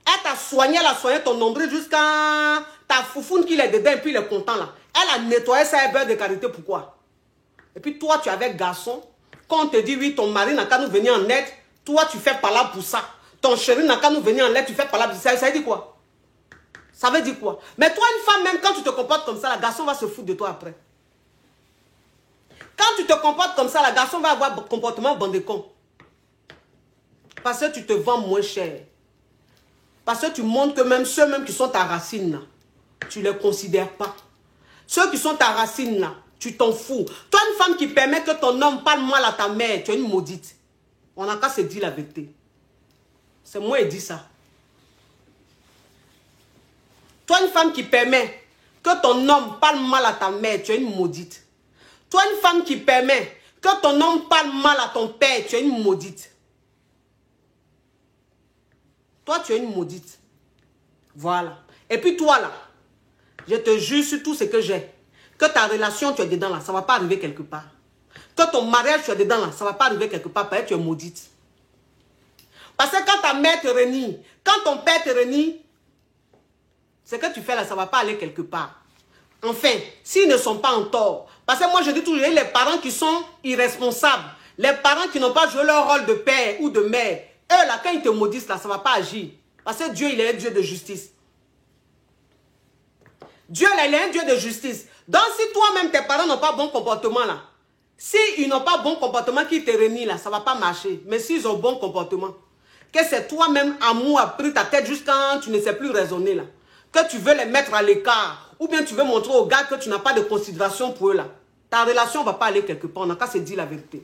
Elle t'a soigné, elle a soigné ton nombril jusqu'à ta foufoune qui est dedans et puis il est content là. Elle a nettoyé ça et beurre de karité, pourquoi? Et puis toi, tu es avec garçon. Quand on te dit oui, ton mari n'a qu'à nous venir en aide, toi, tu fais pas là pour ça. Ton chéri n'a qu'à nous venir en aide, tu fais pas là pour ça. Ça veut dire quoi? Ça veut dire quoi? Mais toi, une femme, même quand tu te comportes comme ça, le garçon va se foutre de toi après. Quand tu te comportes comme ça, le garçon va avoir un comportement bandé con. Parce que tu te vends moins cher. Parce que tu montres que même ceux même qui sont ta racine, là, tu ne les considères pas. Ceux qui sont ta racine, là, tu t'en fous. Toi, une femme qui permet que ton homme parle mal à ta mère, tu es une maudite. On n'a qu'à se dire la vérité. C'est moi qui dis ça. Toi, une femme qui permet que ton homme parle mal à ta mère, tu es une maudite. Toi, une femme qui permet que ton homme parle mal à ton père, tu es une maudite. Toi, tu es une maudite. Voilà. Et puis toi, là, je te jure sur tout ce que j'ai. Que ta relation, tu es dedans, là, ça ne va pas arriver quelque part. Que ton mariage, tu es dedans, là, ça ne va pas arriver quelque part, parce que tu es maudite. Parce que quand ta mère te renie, quand ton père te renie, ce que tu fais là, ça ne va pas aller quelque part. Enfin, s'ils ne sont pas en tort. Parce que moi, je dis toujours, les parents qui sont irresponsables, les parents qui n'ont pas joué leur rôle de père ou de mère, eux, là, quand ils te maudissent, là, ça ne va pas agir. Parce que Dieu, il est un Dieu de justice. Dieu, là, il est un Dieu de justice. Donc, si toi-même, tes parents n'ont pas bon comportement, là, s'ils n'ont pas bon comportement qui te renient, là, ça ne va pas marcher. Mais s'ils ont bon comportement, que c'est toi-même, amour, a pris ta tête jusqu'à tu ne sais plus raisonner, là, que tu veux les mettre à l'écart, ou bien tu veux montrer aux gars que tu n'as pas de considération pour eux, là, ta relation ne va pas aller quelque part. On n'a qu'à se dire la vérité.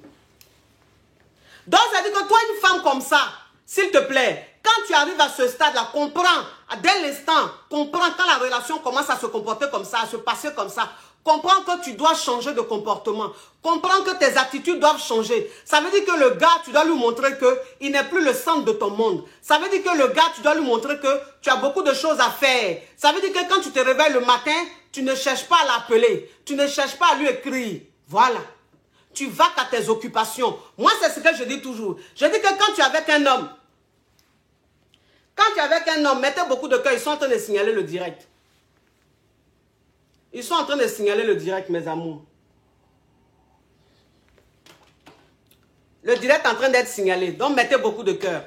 Donc, ça veut dire que toi, une femme comme ça, s'il te plaît, quand tu arrives à ce stade-là, comprends, dès l'instant, comprends quand la relation commence à se comporter comme ça, à se passer comme ça, comprends que tu dois changer de comportement, comprends que tes attitudes doivent changer. Ça veut dire que le gars, tu dois lui montrer qu'il n'est plus le centre de ton monde. Ça veut dire que le gars, tu dois lui montrer que tu as beaucoup de choses à faire. Ça veut dire que quand tu te réveilles le matin, tu ne cherches pas à l'appeler, tu ne cherches pas à lui écrire. Voilà. Tu vas qu'à tes occupations. Moi, c'est ce que je dis toujours. Je dis que quand tu es avec un homme, mettez beaucoup de cœur, ils sont en train de signaler le direct. Ils sont en train de signaler le direct, mes amours. Le direct est en train d'être signalé. Donc, mettez beaucoup de cœur.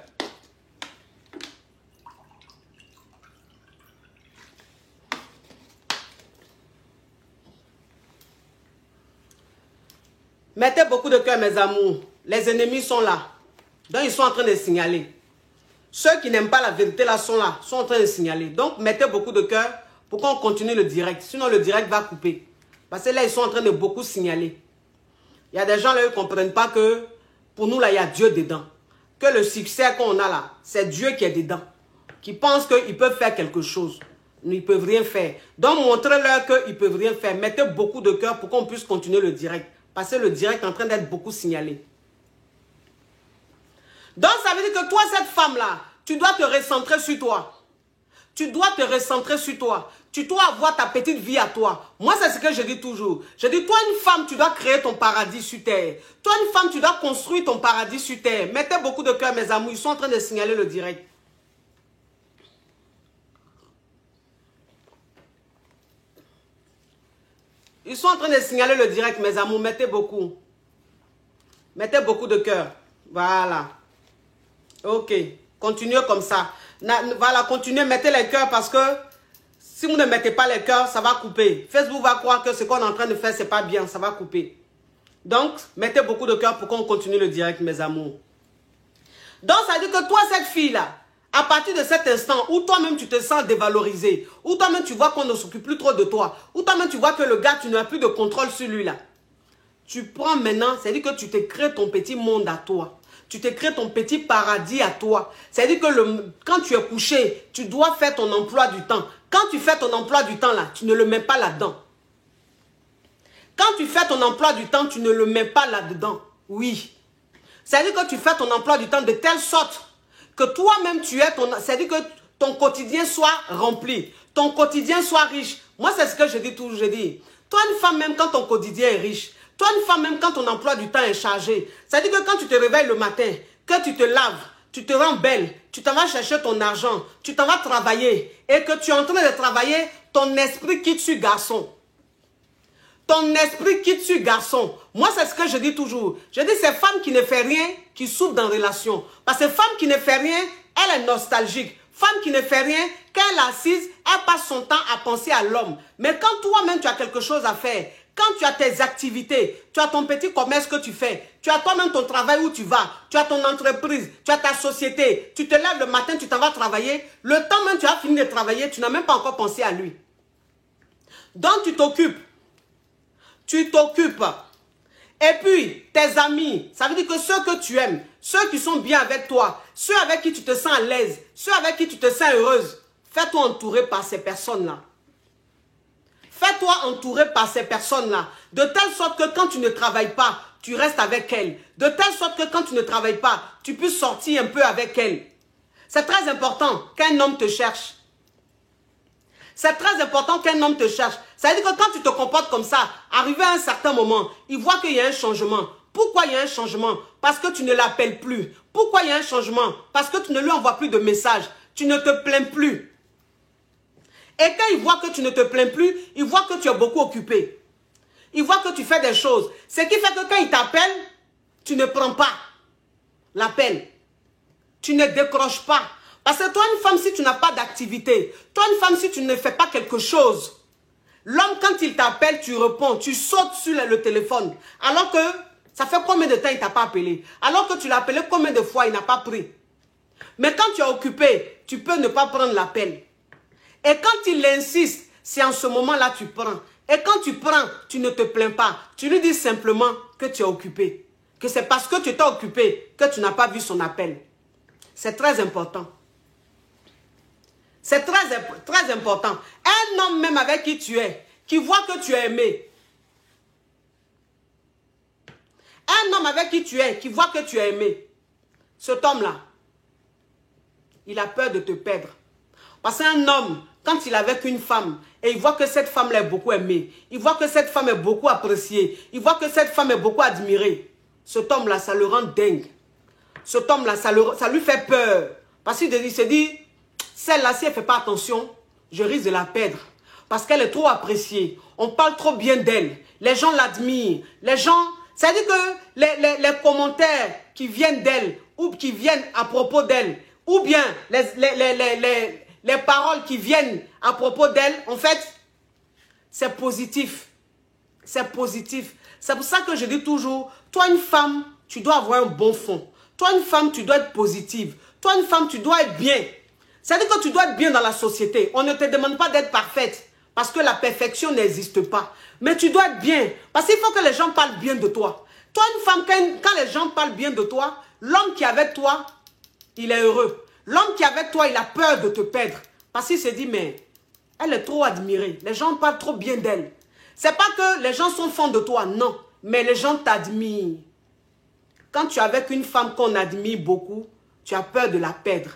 Mettez beaucoup de cœur, mes amours. Les ennemis sont là. Donc, ils sont en train de signaler. Ceux qui n'aiment pas la vérité là, sont en train de signaler. Donc, mettez beaucoup de cœur pour qu'on continue le direct. Sinon, le direct va couper. Parce que là, ils sont en train de beaucoup signaler. Il y a des gens là, ils ne comprennent pas que pour nous, là, il y a Dieu dedans. Que le succès qu'on a là, c'est Dieu qui est dedans. Qui pensent qu'ils peuvent faire quelque chose. Ils ne peuvent rien faire. Donc, montrez-leur qu'ils ne peuvent rien faire. Mettez beaucoup de cœur pour qu'on puisse continuer le direct. Parce que le direct est en train d'être beaucoup signalé. Donc, ça veut dire que toi, cette femme-là, tu dois te recentrer sur toi. Tu dois te recentrer sur toi. Tu dois avoir ta petite vie à toi. Moi, c'est ce que je dis toujours. Je dis, toi, une femme, tu dois créer ton paradis sur terre. Toi, une femme, tu dois construire ton paradis sur terre. Mettez beaucoup de cœur, mes amours. Ils sont en train de signaler le direct. Ils sont en train de signaler le direct, mes amours. Mettez beaucoup. Mettez beaucoup de cœur. Voilà. Ok. Continuez comme ça. Voilà, continuez. Mettez les cœurs parce que si vous ne mettez pas les cœurs, ça va couper. Facebook va croire que ce qu'on est en train de faire, c'est pas bien. Ça va couper. Donc, mettez beaucoup de cœur pour qu'on continue le direct, mes amours. Donc, ça veut dire que toi, cette fille-là, à partir de cet instant où toi-même tu te sens dévalorisé, où toi-même tu vois qu'on ne s'occupe plus trop de toi, où toi-même tu vois que le gars, tu n'as plus de contrôle sur lui là, tu prends maintenant, c'est-à-dire que tu te crées ton petit monde à toi. Tu te crées ton petit paradis à toi. C'est-à-dire que quand tu es couché, tu dois faire ton emploi du temps. Quand tu fais ton emploi du temps là, tu ne le mets pas là-dedans. Quand tu fais ton emploi du temps, tu ne le mets pas là-dedans. Oui. C'est-à-dire que tu fais ton emploi du temps de telle sorte que toi-même tu es c'est-à-dire que ton quotidien soit rempli, ton quotidien soit riche. Moi, c'est ce que je dis toujours, je dis. Toi, une femme, même quand ton quotidien est riche, toi, une femme, même quand ton emploi du temps est chargé, c'est-à-dire que quand tu te réveilles le matin, que tu te laves, tu te rends belle, tu t'en vas chercher ton argent, tu t'en vas travailler et que tu es en train de travailler, ton esprit quitte sur garçon. Ton esprit quitte sur garçon. Moi, c'est ce que je dis toujours. Je dis, c'est femme qui ne fait rien, qui souffre dans relation. Parce que femme qui ne fait rien, elle est nostalgique. Femme qui ne fait rien, quand elle est assise, elle passe son temps à penser à l'homme. Mais quand toi-même, tu as quelque chose à faire, quand tu as tes activités, tu as ton petit commerce que tu fais, tu as toi-même ton travail où tu vas, tu as ton entreprise, tu as ta société, tu te lèves le matin, tu t'en vas travailler, le temps même tu as fini de travailler, tu n'as même pas encore pensé à lui. Donc tu t'occupes. Tu t'occupes. Et puis, tes amis, ça veut dire que ceux que tu aimes, ceux qui sont bien avec toi, ceux avec qui tu te sens à l'aise, ceux avec qui tu te sens heureuse, fais-toi entourer par ces personnes-là. Fais-toi entourer par ces personnes-là. De telle sorte que quand tu ne travailles pas, tu restes avec elles. De telle sorte que quand tu ne travailles pas, tu puisses sortir un peu avec elles. C'est très important qu'un homme te cherche. C'est très important qu'un homme te cherche. Ça veut dire que quand tu te comportes comme ça, arrivé à un certain moment, il voit qu'il y a un changement. Pourquoi il y a un changement? Parce que tu ne l'appelles plus. Pourquoi il y a un changement? Parce que tu ne lui envoies plus de messages. Tu ne te plains plus. Et quand il voit que tu ne te plains plus, il voit que tu es beaucoup occupé. Il voit que tu fais des choses. Ce qui fait que quand il t'appelle, tu ne prends pas l'appel. Tu ne décroches pas. Parce que toi, une femme, si tu n'as pas d'activité, toi, une femme, si tu ne fais pas quelque chose, l'homme, quand il t'appelle, tu réponds, tu sautes sur le téléphone. Alors que, ça fait combien de temps il ne t'a pas appelé? Alors que tu l'as appelé combien de fois, il n'a pas pris. Mais quand tu es occupé, tu peux ne pas prendre l'appel. Et quand il insiste, c'est en ce moment-là tu prends. Et quand tu prends, tu ne te plains pas. Tu lui dis simplement que tu es occupé. Que c'est parce que tu étais occupé que tu n'as pas vu son appel. C'est très important. C'est très important. Un homme même avec qui tu es, qui voit que tu es aimé. Un homme avec qui tu es, qui voit que tu es aimé. Cet homme-là, il a peur de te perdre. Parce qu'un homme, quand il est avec une femme, et il voit que cette femme-là est beaucoup aimée, il voit que cette femme est beaucoup appréciée, il voit que cette femme est beaucoup admirée, cet homme-là, ça le rend dingue. Cet homme-là, ça lui fait peur. Parce qu'il se dit, celle-là, si elle ne fait pas attention, je risque de la perdre. Parce qu'elle est trop appréciée. On parle trop bien d'elle. Les gens l'admirent. Les gens, c'est-à-dire que les commentaires qui viennent d'elle, ou qui viennent à propos d'elle, ou bien les paroles qui viennent à propos d'elle, en fait, c'est positif. C'est positif. C'est pour ça que je dis toujours, toi une femme, tu dois avoir un bon fond. Toi une femme, tu dois être positive. Toi une femme, tu dois être bien. C'est-à-dire que tu dois être bien dans la société. On ne te demande pas d'être parfaite. Parce que la perfection n'existe pas. Mais tu dois être bien. Parce qu'il faut que les gens parlent bien de toi. Toi une femme, quand les gens parlent bien de toi, l'homme qui est avec toi, il est heureux. L'homme qui est avec toi, il a peur de te perdre. Parce qu'il se dit, mais elle est trop admirée. Les gens parlent trop bien d'elle. C'est pas que les gens sont fans de toi, non. Mais les gens t'admirent. quand tu es avec une femme qu'on admire beaucoup, tu as peur de la perdre.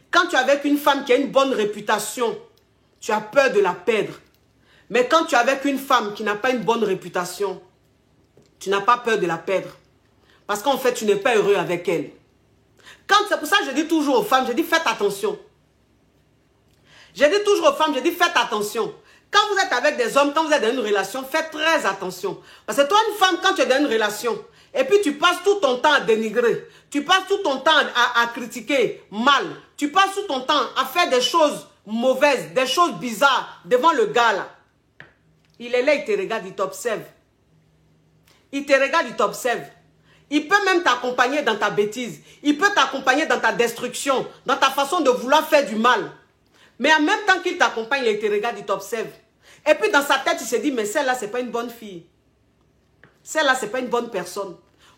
Quand tu es avec une femme qui a une bonne réputation, tu as peur de la perdre. Mais quand tu es avec une femme qui n'a pas une bonne réputation, tu n'as pas peur de la perdre. Parce qu'en fait, tu n'es pas heureux avec elle. C'est pour ça que je dis toujours aux femmes, je dis faites attention. Je dis toujours aux femmes, je dis faites attention. Quand vous êtes avec des hommes, quand vous êtes dans une relation, faites très attention. Parce que toi, une femme, quand tu es dans une relation, et puis tu passes tout ton temps à dénigrer, tu passes tout ton temps à critiquer mal, tu passes tout ton temps à faire des choses mauvaises, des choses bizarres devant le gars là. Il est là, il te regarde, il t'observe. Il te regarde, il t'observe. Il peut même t'accompagner dans ta bêtise. Il peut t'accompagner dans ta destruction, dans ta façon de vouloir faire du mal. Mais en même temps qu'il t'accompagne, il te regarde, il t'observe. Et puis dans sa tête, il se dit, mais celle-là, ce n'est pas une bonne fille. Celle-là, ce n'est pas une bonne personne.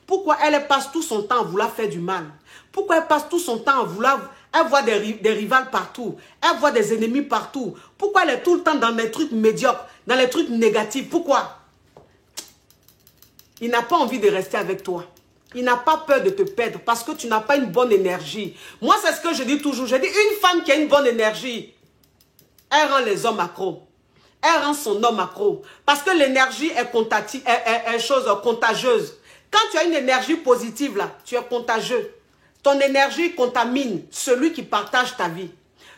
Pourquoi elle passe tout son temps à vouloir faire du mal? Pourquoi elle passe tout son temps à vouloir... Elle voit des rivales partout. Elle voit des ennemis partout. Pourquoi elle est tout le temps dans les trucs médiocres, dans les trucs négatifs? Pourquoi? Il n'a pas envie de rester avec toi. Il n'a pas peur de te perdre parce que tu n'as pas une bonne énergie. Moi, c'est ce que je dis toujours. Je dis, une femme qui a une bonne énergie, elle rend les hommes accros. Elle rend son homme accro. Parce que l'énergie est contagieuse. Quand tu as une énergie positive, là, tu es contagieux. Ton énergie contamine celui qui partage ta vie.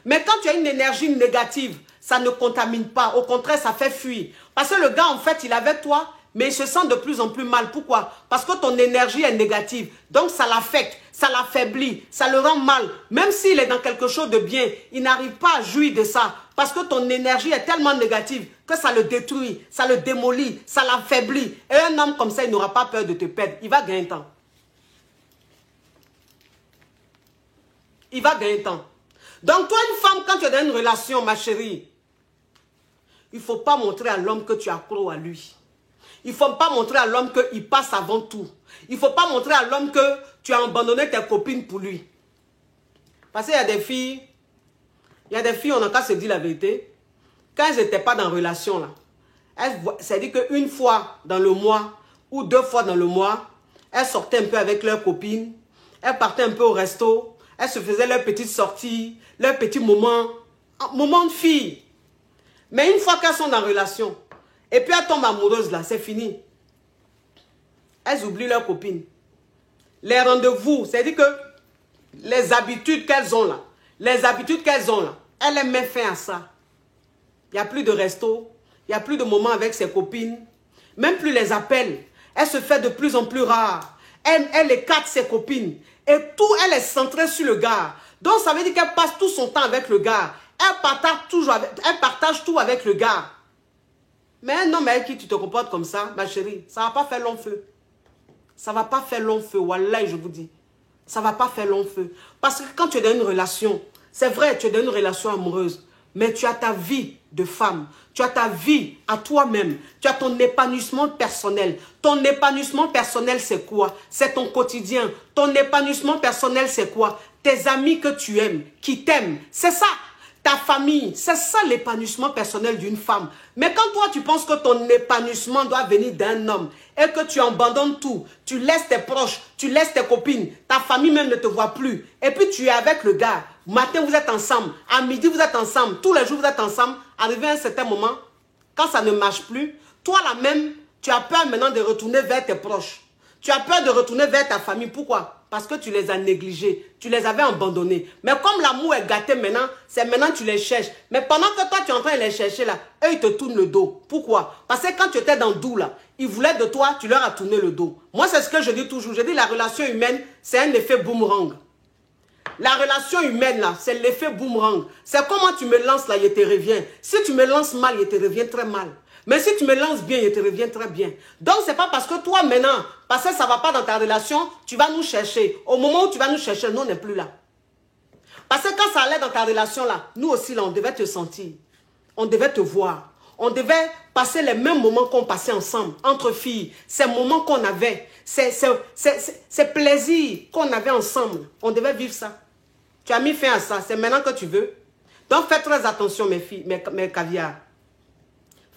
Mais quand tu as une énergie négative, ça ne contamine pas. Au contraire, ça fait fuir. Parce que le gars, en fait, il est avec toi, mais il se sent de plus en plus mal. Pourquoi? Parce que ton énergie est négative. Donc, ça l'affecte, ça l'affaiblit, ça le rend mal. Même s'il est dans quelque chose de bien, il n'arrive pas à jouir de ça. Parce que ton énergie est tellement négative que ça le détruit, ça le démolit, ça l'affaiblit. Et un homme comme ça, il n'aura pas peur de te perdre. Il va gagner un temps. Il va gagner un temps. Donc, toi, une femme, quand tu es dans une relation, ma chérie, il ne faut pas montrer à l'homme que tu es accro à lui. Il ne faut pas montrer à l'homme qu'il passe avant tout. Il ne faut pas montrer à l'homme que tu as abandonné tes copines pour lui. Parce qu'il y a des filles, on n'a qu'à se dire la vérité. Quand elles n'étaient pas dans relation, là, c'est-à-dire qu'une fois dans le mois ou 2 fois dans le mois, elles sortaient un peu avec leurs copines, elles partaient un peu au resto, elles se faisaient leurs petites sorties, leurs petits moments de filles. Mais une fois qu'elles sont dans relation, et puis elles tombent amoureuses là, c'est fini. Elles oublient leurs copines. Les rendez-vous, c'est-à-dire que les habitudes qu'elles ont là, elles les mettent fin à ça. Il n'y a plus de resto, il n'y a plus de moments avec ses copines, même plus les appels. Elle se fait de plus en plus rare. Elle écarte ses copines. Et tout, elle est centrée sur le gars. Donc ça veut dire qu'elle passe tout son temps avec le gars. Elle partage tout avec le gars. Mais un homme avec qui tu te comportes comme ça, ma chérie, ça ne va pas faire long feu. Ça ne va pas faire long feu, wallahi, je vous dis. Ça ne va pas faire long feu. Parce que quand tu es dans une relation, c'est vrai, tu es dans une relation amoureuse, mais tu as ta vie de femme. Tu as ta vie à toi-même. Tu as ton épanouissement personnel. Ton épanouissement personnel, c'est quoi? C'est ton quotidien. Ton épanouissement personnel, c'est quoi? Tes amis que tu aimes, qui t'aiment. C'est ça. Ta famille, c'est ça l'épanouissement personnel d'une femme. Mais quand toi, tu penses que ton épanouissement doit venir d'un homme et que tu abandonnes tout, tu laisses tes proches, tu laisses tes copines, ta famille même ne te voit plus, et puis tu es avec le gars, matin vous êtes ensemble, à midi vous êtes ensemble, tous les jours vous êtes ensemble, arrivé à un certain moment, quand ça ne marche plus, toi là même, tu as peur maintenant de retourner vers tes proches. Tu as peur de retourner vers ta famille. Pourquoi? Parce que tu les as négligés. Tu les avais abandonnés. Mais comme l'amour est gâté maintenant, c'est maintenant que tu les cherches. Mais pendant que toi, tu es en train de les chercher là, eux, ils te tournent le dos. Pourquoi? Parce que quand tu étais dans le doux là, ils voulaient de toi, tu leur as tourné le dos. Moi, c'est ce que je dis toujours. Je dis la relation humaine, c'est un effet boomerang. La relation humaine là, c'est l'effet boomerang. C'est comment tu me lances là, il te revient. Si tu me lances mal, il te revient très mal. Mais si tu me lances bien, il te revient très bien. Donc, ce n'est pas parce que toi, maintenant, parce que ça ne va pas dans ta relation, tu vas nous chercher. Au moment où tu vas nous chercher, nous, on n'est plus là. Parce que quand ça allait dans ta relation, là, nous aussi, là, on devait te sentir. On devait te voir. On devait passer les mêmes moments qu'on passait ensemble, entre filles. Ces moments qu'on avait, ces plaisirs qu'on avait ensemble. On devait vivre ça. Tu as mis fin à ça. C'est maintenant que tu veux. Donc, faites très attention, mes filles, mes caviars.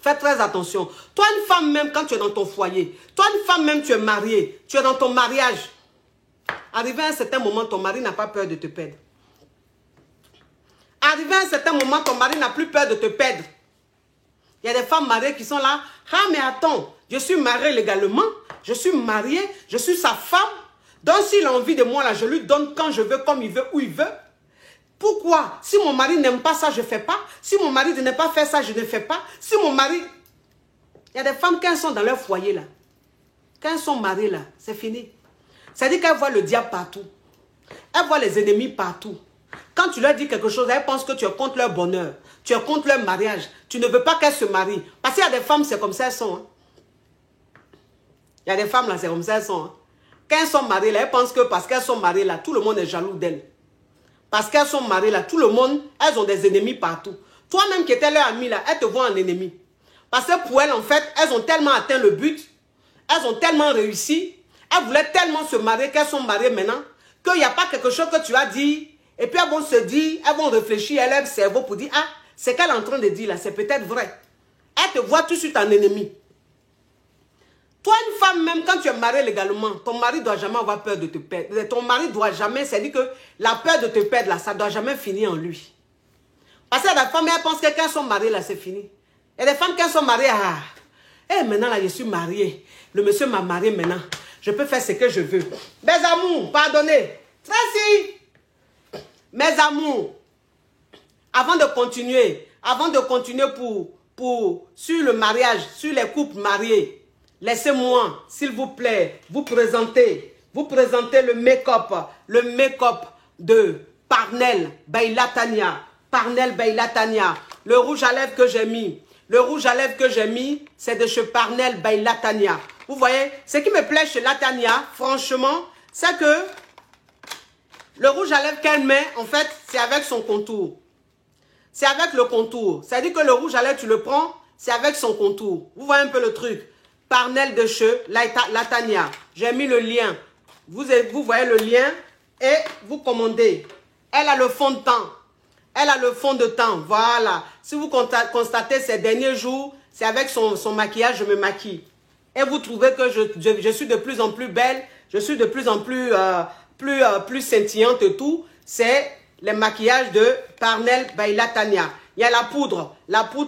Faites très attention. Toi, une femme même, quand tu es dans ton foyer, toi, une femme même, tu es mariée, tu es dans ton mariage. Arrivé à un certain moment, ton mari n'a pas peur de te perdre. Arrivé à un certain moment, ton mari n'a plus peur de te perdre. Il y a des femmes mariées qui sont là. Ah, mais attends, je suis mariée légalement. Je suis mariée, je suis sa femme. Donc, s'il a envie de moi, là, je lui donne quand je veux, comme il veut, où il veut. Pourquoi? Si mon mari n'aime pas ça, je ne fais pas. Si mon mari ne pas faire ça, je ne fais pas. Si mon mari... Il y a des femmes, quand elles sont dans leur foyer, là, quand elles sont mariées, là, c'est fini. C'est-à-dire qu'elles voient le diable partout. Elles voient les ennemis partout. Quand tu leur dis quelque chose, elles pensent que tu es contre leur bonheur. Tu es contre leur mariage. Tu ne veux pas qu'elles se marient. Parce qu'il y a des femmes, c'est comme ça elles sont. Hein. Il y a des femmes, là, c'est comme ça elles sont. Hein. Quand elles sont mariées, là, elles pensent que parce qu'elles sont mariées, là, tout le monde est jaloux d'elles. Parce qu'elles sont mariées, là, tout le monde, elles ont des ennemis partout. Toi-même qui étais leur amie, là, elles te voient en ennemi. Parce que pour elles, en fait, elles ont tellement atteint le but. Elles ont tellement réussi. Elles voulaient tellement se marier qu'elles sont mariées maintenant. Qu'il n'y a pas quelque chose que tu as dit. Et puis elles vont se dire, elles vont réfléchir à leur cerveau pour dire, ah, c'est qu'elle est en train de dire là, c'est peut-être vrai. Elles te voient tout de suite en ennemi. Toi, une femme, même quand tu es mariée légalement, ton mari ne doit jamais avoir peur de te perdre. Ton mari ne doit jamais, c'est-à-dire que la peur de te perdre là, ça ne doit jamais finir en lui. Parce que la femme, elle pense que quand elles sont mariées là, c'est fini. Et les femmes, quand elles sont mariées, ah, et maintenant là, je suis mariée. Le monsieur m'a mariée maintenant. Je peux faire ce que je veux. Mes amours, pardonnez. Tracy. Mes amours, avant de continuer sur le mariage, sur les couples mariés, laissez-moi, s'il vous plaît, vous présenter le make-up de Parnell by Latanya. Parnell by Latanya. Le rouge à lèvres que j'ai mis, c'est de chez Parnell by Latanya. Vous voyez, ce qui me plaît chez Latanya, franchement, c'est que le rouge à lèvres qu'elle met, en fait, c'est avec son contour. C'est avec le contour. C'est-à-dire que le rouge à lèvres, tu le prends, c'est avec son contour. Vous voyez un peu le truc. Parnell de chez Latanya. J'ai mis le lien. Vous voyez le lien et vous commandez. Elle a le fond de teint. Voilà. Si vous constatez ces derniers jours, c'est avec son maquillage, je me maquille. Et vous trouvez que je suis de plus en plus belle. Je suis de plus en plus... plus scintillante et tout, c'est les maquillages de Parnell by Latanya. Il y a la poudre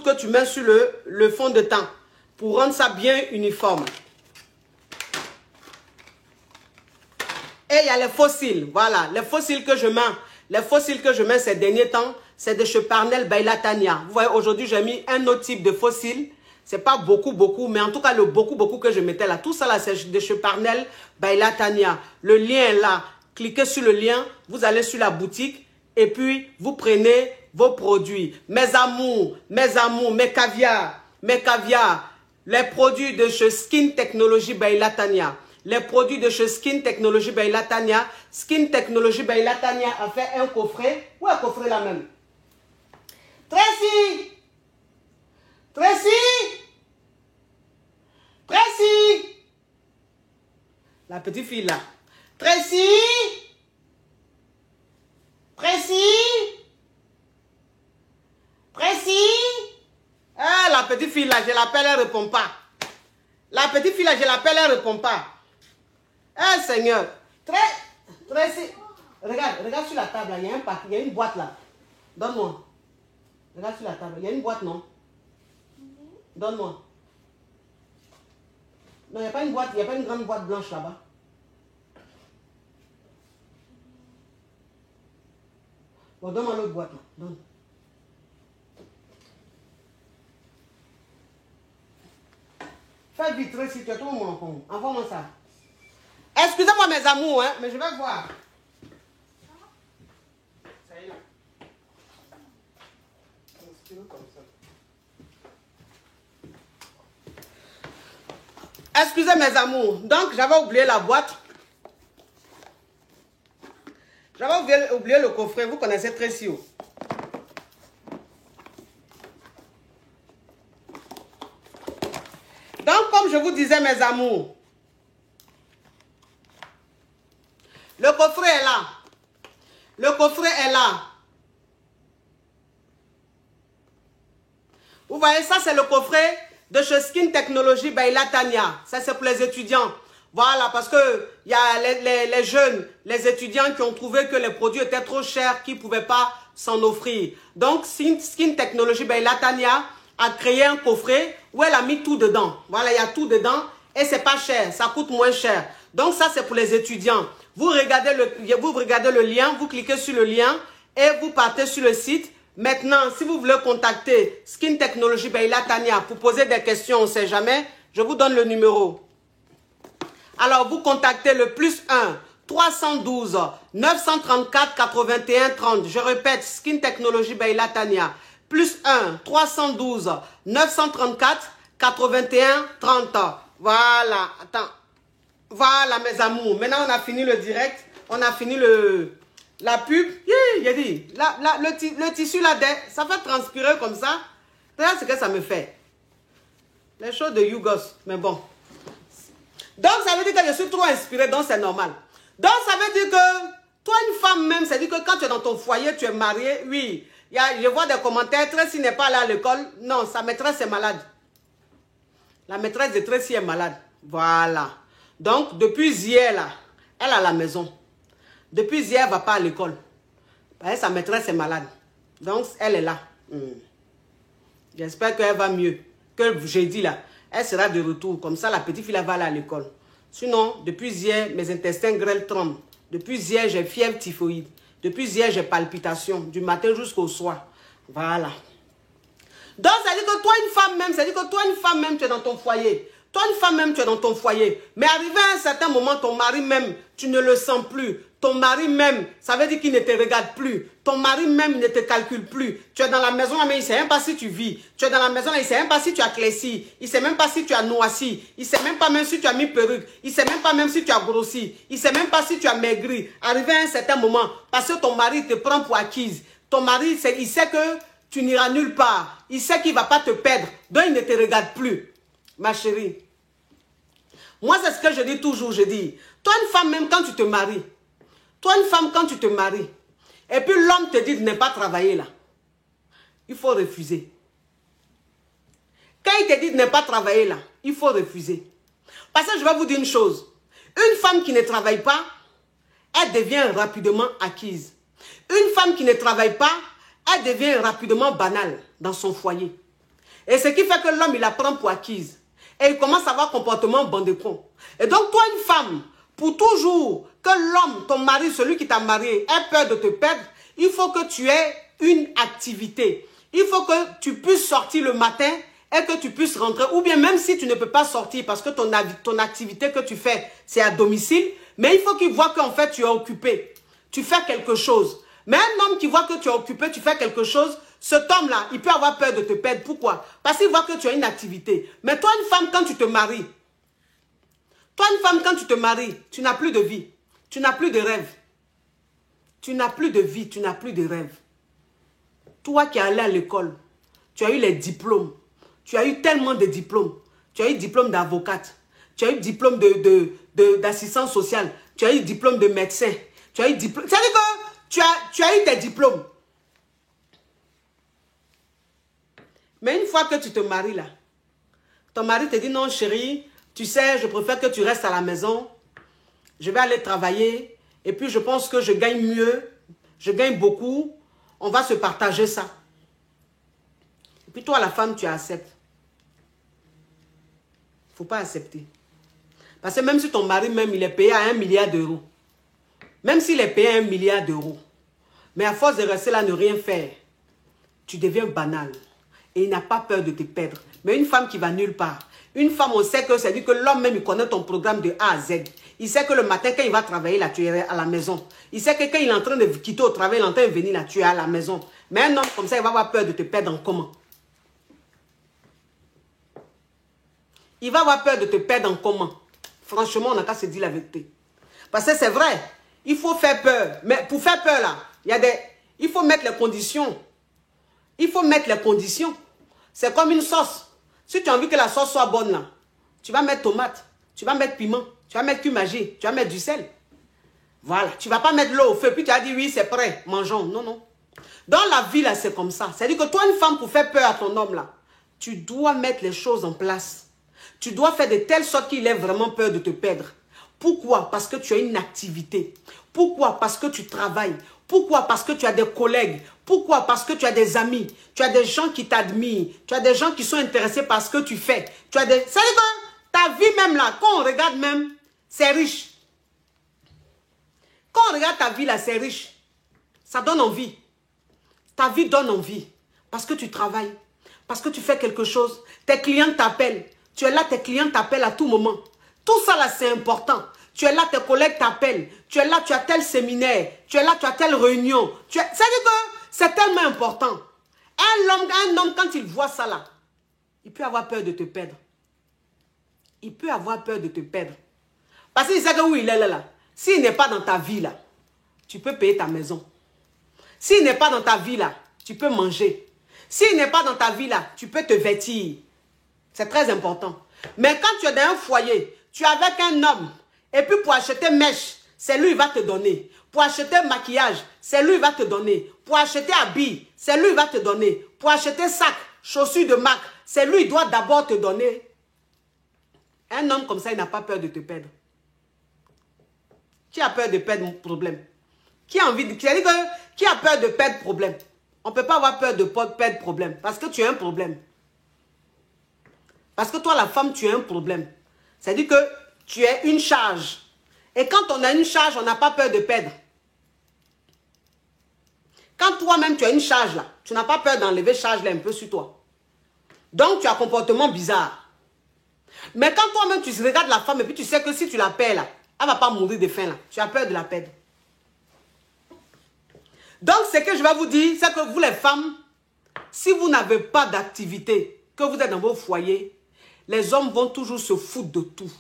que tu mets sur le fond de teint pour rendre ça bien uniforme. Et il y a les fossiles, voilà, les fossiles que je mets ces derniers temps, c'est de chez Parnell by Latanya. Vous voyez, aujourd'hui, j'ai mis un autre type de fossiles. C'est pas beaucoup, mais en tout cas, le beaucoup que je mettais là, tout ça là, c'est de chez Parnell by Latanya. Le lien est là. Cliquez sur le lien, vous allez sur la boutique et puis vous prenez vos produits. Mes amours, mes caviars, les produits de chez Skin Technology by Latanya. Skin Technology by Latanya a fait un coffret. Où est le coffret là même? Tracy! La petite fille là. Tracy! Ah, la petite fille là, je l'appelle, elle ne répond pas. Ah, Seigneur. Tracy. Regarde sur la table là, il y a un paquet, il y a une boîte là. Donne-moi. Regarde sur la table, il y a une boîte, non? Donne-moi. Non, il n'y a pas une boîte, il n'y a pas une grande boîte blanche là-bas. Bon, donne-moi l'autre boîte là. Donne. Fais vite, si tu as tout mon enfant. Envoie-moi ça. Excusez-moi mes amours, hein, mais je vais voir. Ça y est là. Comme ça. Excusez mes amours. Donc, j'avais oublié la boîte. J'avais oublié le coffret. Vous connaissez Tracy. Donc, comme je vous disais, mes amours, le coffret est là. Vous voyez, ça c'est le coffret de chez Skin Technology by Latania. Ça c'est pour les étudiants. Voilà, parce que il y a les jeunes, les étudiants qui ont trouvé que les produits étaient trop chers, qui ne pouvaient pas s'en offrir. Donc, Skin Technology by Latania a créé un coffret où elle a mis tout dedans. Voilà, il y a tout dedans et c'est pas cher, ça coûte moins cher. Donc, ça c'est pour les étudiants. Vous regardez le lien, vous cliquez sur le lien et vous partez sur le site. Maintenant, si vous voulez contacter Skin Technology by Latania pour poser des questions, on ne sait jamais, je vous donne le numéro. Alors, vous contactez le +1 312 934 81 30. Je répète, Skin Technology by Latania. +1 312 934 81 30. Voilà. Attends. Voilà, mes amours. Maintenant, on a fini le direct. On a fini la pub. J'ai dit, le tissu là, ça fait transpirer comme ça. Regarde ce que ça me fait. Les choses de Yougos. Mais bon. Donc, ça veut dire que je suis trop inspirée, donc c'est normal. Donc, ça veut dire que, toi, une femme même, ça veut dire que quand tu es dans ton foyer, tu es mariée, oui. Je vois des commentaires, Tracy n'est pas là à l'école. Non, sa maîtresse est malade. La maîtresse de Tracy est malade. Voilà. Donc, depuis hier, là, elle est à la maison. Depuis hier, elle ne va pas à l'école. Sa maîtresse est malade. Donc, elle est là. J'espère qu'elle va mieux. Que jeudi, là. Elle sera de retour. Comme ça, la petite fille va aller à l'école. Sinon, depuis hier, mes intestins grêles tremblent. Depuis hier, j'ai fièvre typhoïde. Depuis hier, j'ai palpitations. Du matin jusqu'au soir. Voilà. Donc, ça dit que toi, une femme même, ça dit que toi, une femme même, tu es dans ton foyer. Toi, une femme même, tu es dans ton foyer. Mais arrivé à un certain moment, ton mari même, tu ne le sens plus. Ton mari même, ça veut dire qu'il ne te regarde plus. Ton mari même, il ne te calcule plus. Tu es dans la maison, mais il ne sait même pas si tu vis. Tu es dans la maison, il ne sait même pas si tu as cléci. Il ne sait même pas si tu as noisci. Il ne sait même pas même si tu as mis perruque. Il ne sait même pas même si tu as grossi. Il ne sait même pas si tu as maigri. Arrivé à un certain moment, parce que ton mari te prend pour acquise. Ton mari, il sait que tu n'iras nulle part. Il sait qu'il ne va pas te perdre. Donc, il ne te regarde plus. Ma chérie. Moi, c'est ce que je dis toujours. Je dis, toi, une femme, même quand tu te maries, toi, une femme, quand tu te maries, et puis l'homme te dit de ne pas travailler là, il faut refuser. Quand il te dit de ne pas travailler là, il faut refuser. Parce que je vais vous dire une chose. Une femme qui ne travaille pas, elle devient rapidement acquise. Une femme qui ne travaille pas, elle devient rapidement banale dans son foyer. Et ce qui fait que l'homme, il la prend pour acquise. Et il commence à avoir un comportement bandecon. Et donc, toi, une femme, pour toujours que l'homme, ton mari, celui qui t'a marié, ait peur de te perdre, il faut que tu aies une activité. Il faut que tu puisses sortir le matin et que tu puisses rentrer. Ou bien même si tu ne peux pas sortir parce que ton activité que tu fais, c'est à domicile, mais il faut qu'il voit qu'en fait, tu es occupé. Tu fais quelque chose. Mais un homme qui voit que tu es occupé, tu fais quelque chose, cet homme-là, il peut avoir peur de te perdre. Pourquoi? Parce qu'il voit que tu as une activité. Mais toi, une femme, quand tu te maries, tu n'as plus de vie. Tu n'as plus de rêve. Tu n'as plus de vie, tu n'as plus de rêve. Toi qui es allé à l'école, tu as eu les diplômes. Tu as eu tellement de diplômes. Tu as eu diplôme d'avocate. Tu as eu diplôme d'assistante sociale. Tu as eu diplôme de médecin. Tu as eu diplôme... C'est-à-dire que tu as eu tes diplômes. Mais une fois que tu te maries là, ton mari te dit non chérie, tu sais, je préfère que tu restes à la maison. Je vais aller travailler. Et puis je pense que je gagne mieux. Je gagne beaucoup. On va se partager ça. Et puis toi la femme, tu acceptes. Il ne faut pas accepter. Parce que même si ton mari même, il est payé à 1 milliard d'euros. Même s'il est payé à 1 milliard d'euros. Mais à force de rester là, ne rien faire. Tu deviens banal. Et il n'a pas peur de te perdre. Mais une femme qui va nulle part. Une femme, on sait que c'est dit que l'homme même, il connaît ton programme de A à Z. Il sait que le matin, quand il va travailler, là, tu es à la maison. Il sait que quand il est en train de quitter au travail, il est en train de venir, là, tu es à la maison. Mais un homme comme ça, il va avoir peur de te perdre en comment? Il va avoir peur de te perdre en comment? Franchement, on n'a qu'à se dire la vérité. Parce que c'est vrai, il faut faire peur. Mais pour faire peur, là, il faut mettre les conditions. Il faut mettre les conditions. C'est comme une sauce. Si tu as envie que la sauce soit bonne, là, tu vas mettre tomate, tu vas mettre piment, tu vas mettre cumin-magie, tu vas mettre du sel. Voilà. Tu ne vas pas mettre l'eau au feu, puis tu as dit oui, c'est prêt, mangeons. Non, non. Dans la vie, là, c'est comme ça. C'est-à-dire que toi, une femme, pour faire peur à ton homme, là, tu dois mettre les choses en place. Tu dois faire de telle sorte qu'il ait vraiment peur de te perdre. Pourquoi? Parce que tu as une activité. Pourquoi? Parce que tu travailles. Pourquoi? Parce que tu as des collègues. Pourquoi? Parce que tu as des amis. Tu as des gens qui t'admirent. Tu as des gens qui sont intéressés par ce que tu fais. Tu as des... C'est-à-dire que ta vie même là, quand on regarde même, c'est riche. Quand on regarde ta vie là, c'est riche. Ça donne envie. Ta vie donne envie. Parce que tu travailles. Parce que tu fais quelque chose. Tes clients t'appellent. Tu es là, tes clients t'appellent à tout moment. Tout ça là, c'est important. Tu es là, tes collègues t'appellent. Tu es là, tu as tel séminaire. Tu es là, tu as telle réunion. C'est-à-dire que c'est tellement important. Un homme, quand il voit ça là, il peut avoir peur de te perdre. Il peut avoir peur de te perdre. Parce qu'il sait que oui, il est là. S'il n'est pas dans ta vie là, tu peux payer ta maison. S'il n'est pas dans ta vie là, tu peux manger. S'il n'est pas dans ta vie là, tu peux te vêtir. C'est très important. Mais quand tu es dans un foyer, tu es avec un homme, et puis pour acheter mèche, c'est lui qui va te donner. Pour acheter maquillage, c'est lui qui va te donner. Pour acheter habits, c'est lui qui va te donner. Pour acheter sac, chaussures de marque, c'est lui qui doit d'abord te donner. Un homme comme ça, il n'a pas peur de te perdre. Qui a peur de perdre mon problème? Qui a envie de... Qui a peur de perdre problème? On ne peut pas avoir peur de perdre problème. Parce que tu as un problème. Parce que toi, la femme, tu as un problème. C'est-à-dire que tu es une charge. Et quand on a une charge, on n'a pas peur de perdre. Quand toi-même, tu as une charge là, tu n'as pas peur d'enlever charge là un peu sur toi. Donc, tu as un comportement bizarre. Mais quand toi-même, tu regardes la femme et puis tu sais que si tu la perds là, elle ne va pas mourir de faim là. Tu as peur de la perdre. Donc, ce que je vais vous dire, c'est que vous les femmes, si vous n'avez pas d'activité, que vous êtes dans vos foyers, les hommes vont toujours se foutre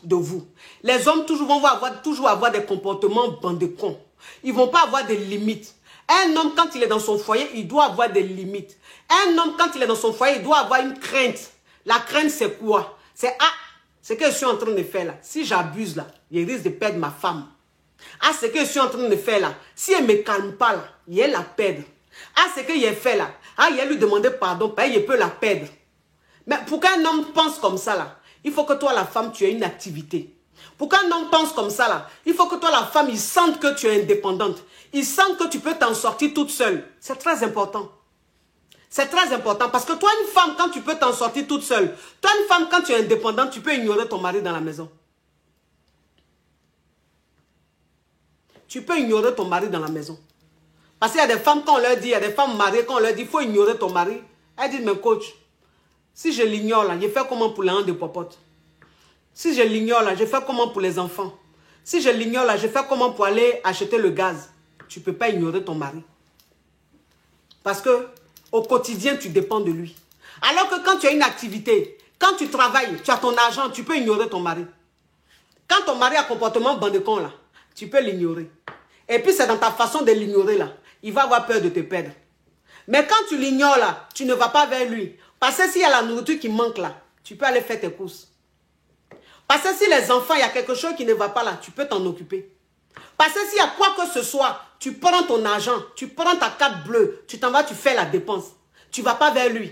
de vous. Les hommes vont toujours avoir des comportements bandecons. Ils ne vont pas avoir des limites. Un homme, quand il est dans son foyer, il doit avoir des limites. Un homme, quand il est dans son foyer, il doit avoir une crainte. La crainte, c'est quoi? C'est, ah, ce que je suis en train de faire là, si j'abuse là, il risque de perdre ma femme. Ah, ce que je suis en train de faire là, si elle ne me calme pas là, il va la perdre. Ah, ce que j'ai fait là, ah, il va lui demander pardon, il peut la perdre. Mais pour qu'un homme pense comme ça là, il faut que toi la femme, tu aies une activité. Pour qu'un homme pense comme ça là, il faut que toi la femme, il sente que tu es indépendante. Il sente que tu peux t'en sortir toute seule. C'est très important. C'est très important parce que toi une femme, quand tu peux t'en sortir toute seule, toi une femme, quand tu es indépendante, tu peux ignorer ton mari dans la maison. Tu peux ignorer ton mari dans la maison. Parce qu'il y a des femmes, quand on leur dit, il y a des femmes mariées, quand on leur dit, il faut ignorer ton mari. Elles disent, mais coach, si je l'ignore là, je fais comment pour les hanches de popote? Si je l'ignore là, je fais comment pour les enfants? Si je l'ignore là, je fais comment pour aller acheter le gaz? Tu ne peux pas ignorer ton mari. Parce que au quotidien, tu dépends de lui. Alors que quand tu as une activité, quand tu travailles, tu as ton argent, tu peux ignorer ton mari. Quand ton mari a un comportement bandecon là, tu peux l'ignorer. Et puis c'est dans ta façon de l'ignorer là, il va avoir peur de te perdre. Mais quand tu l'ignores là, tu ne vas pas vers lui. Parce que s'il y a la nourriture qui manque là, tu peux aller faire tes courses. Parce que si les enfants, il y a quelque chose qui ne va pas là, tu peux t'en occuper. Parce que s'il y a quoi que ce soit, tu prends ton argent, tu prends ta carte bleue, tu t'en vas, tu fais la dépense. Tu ne vas pas vers lui.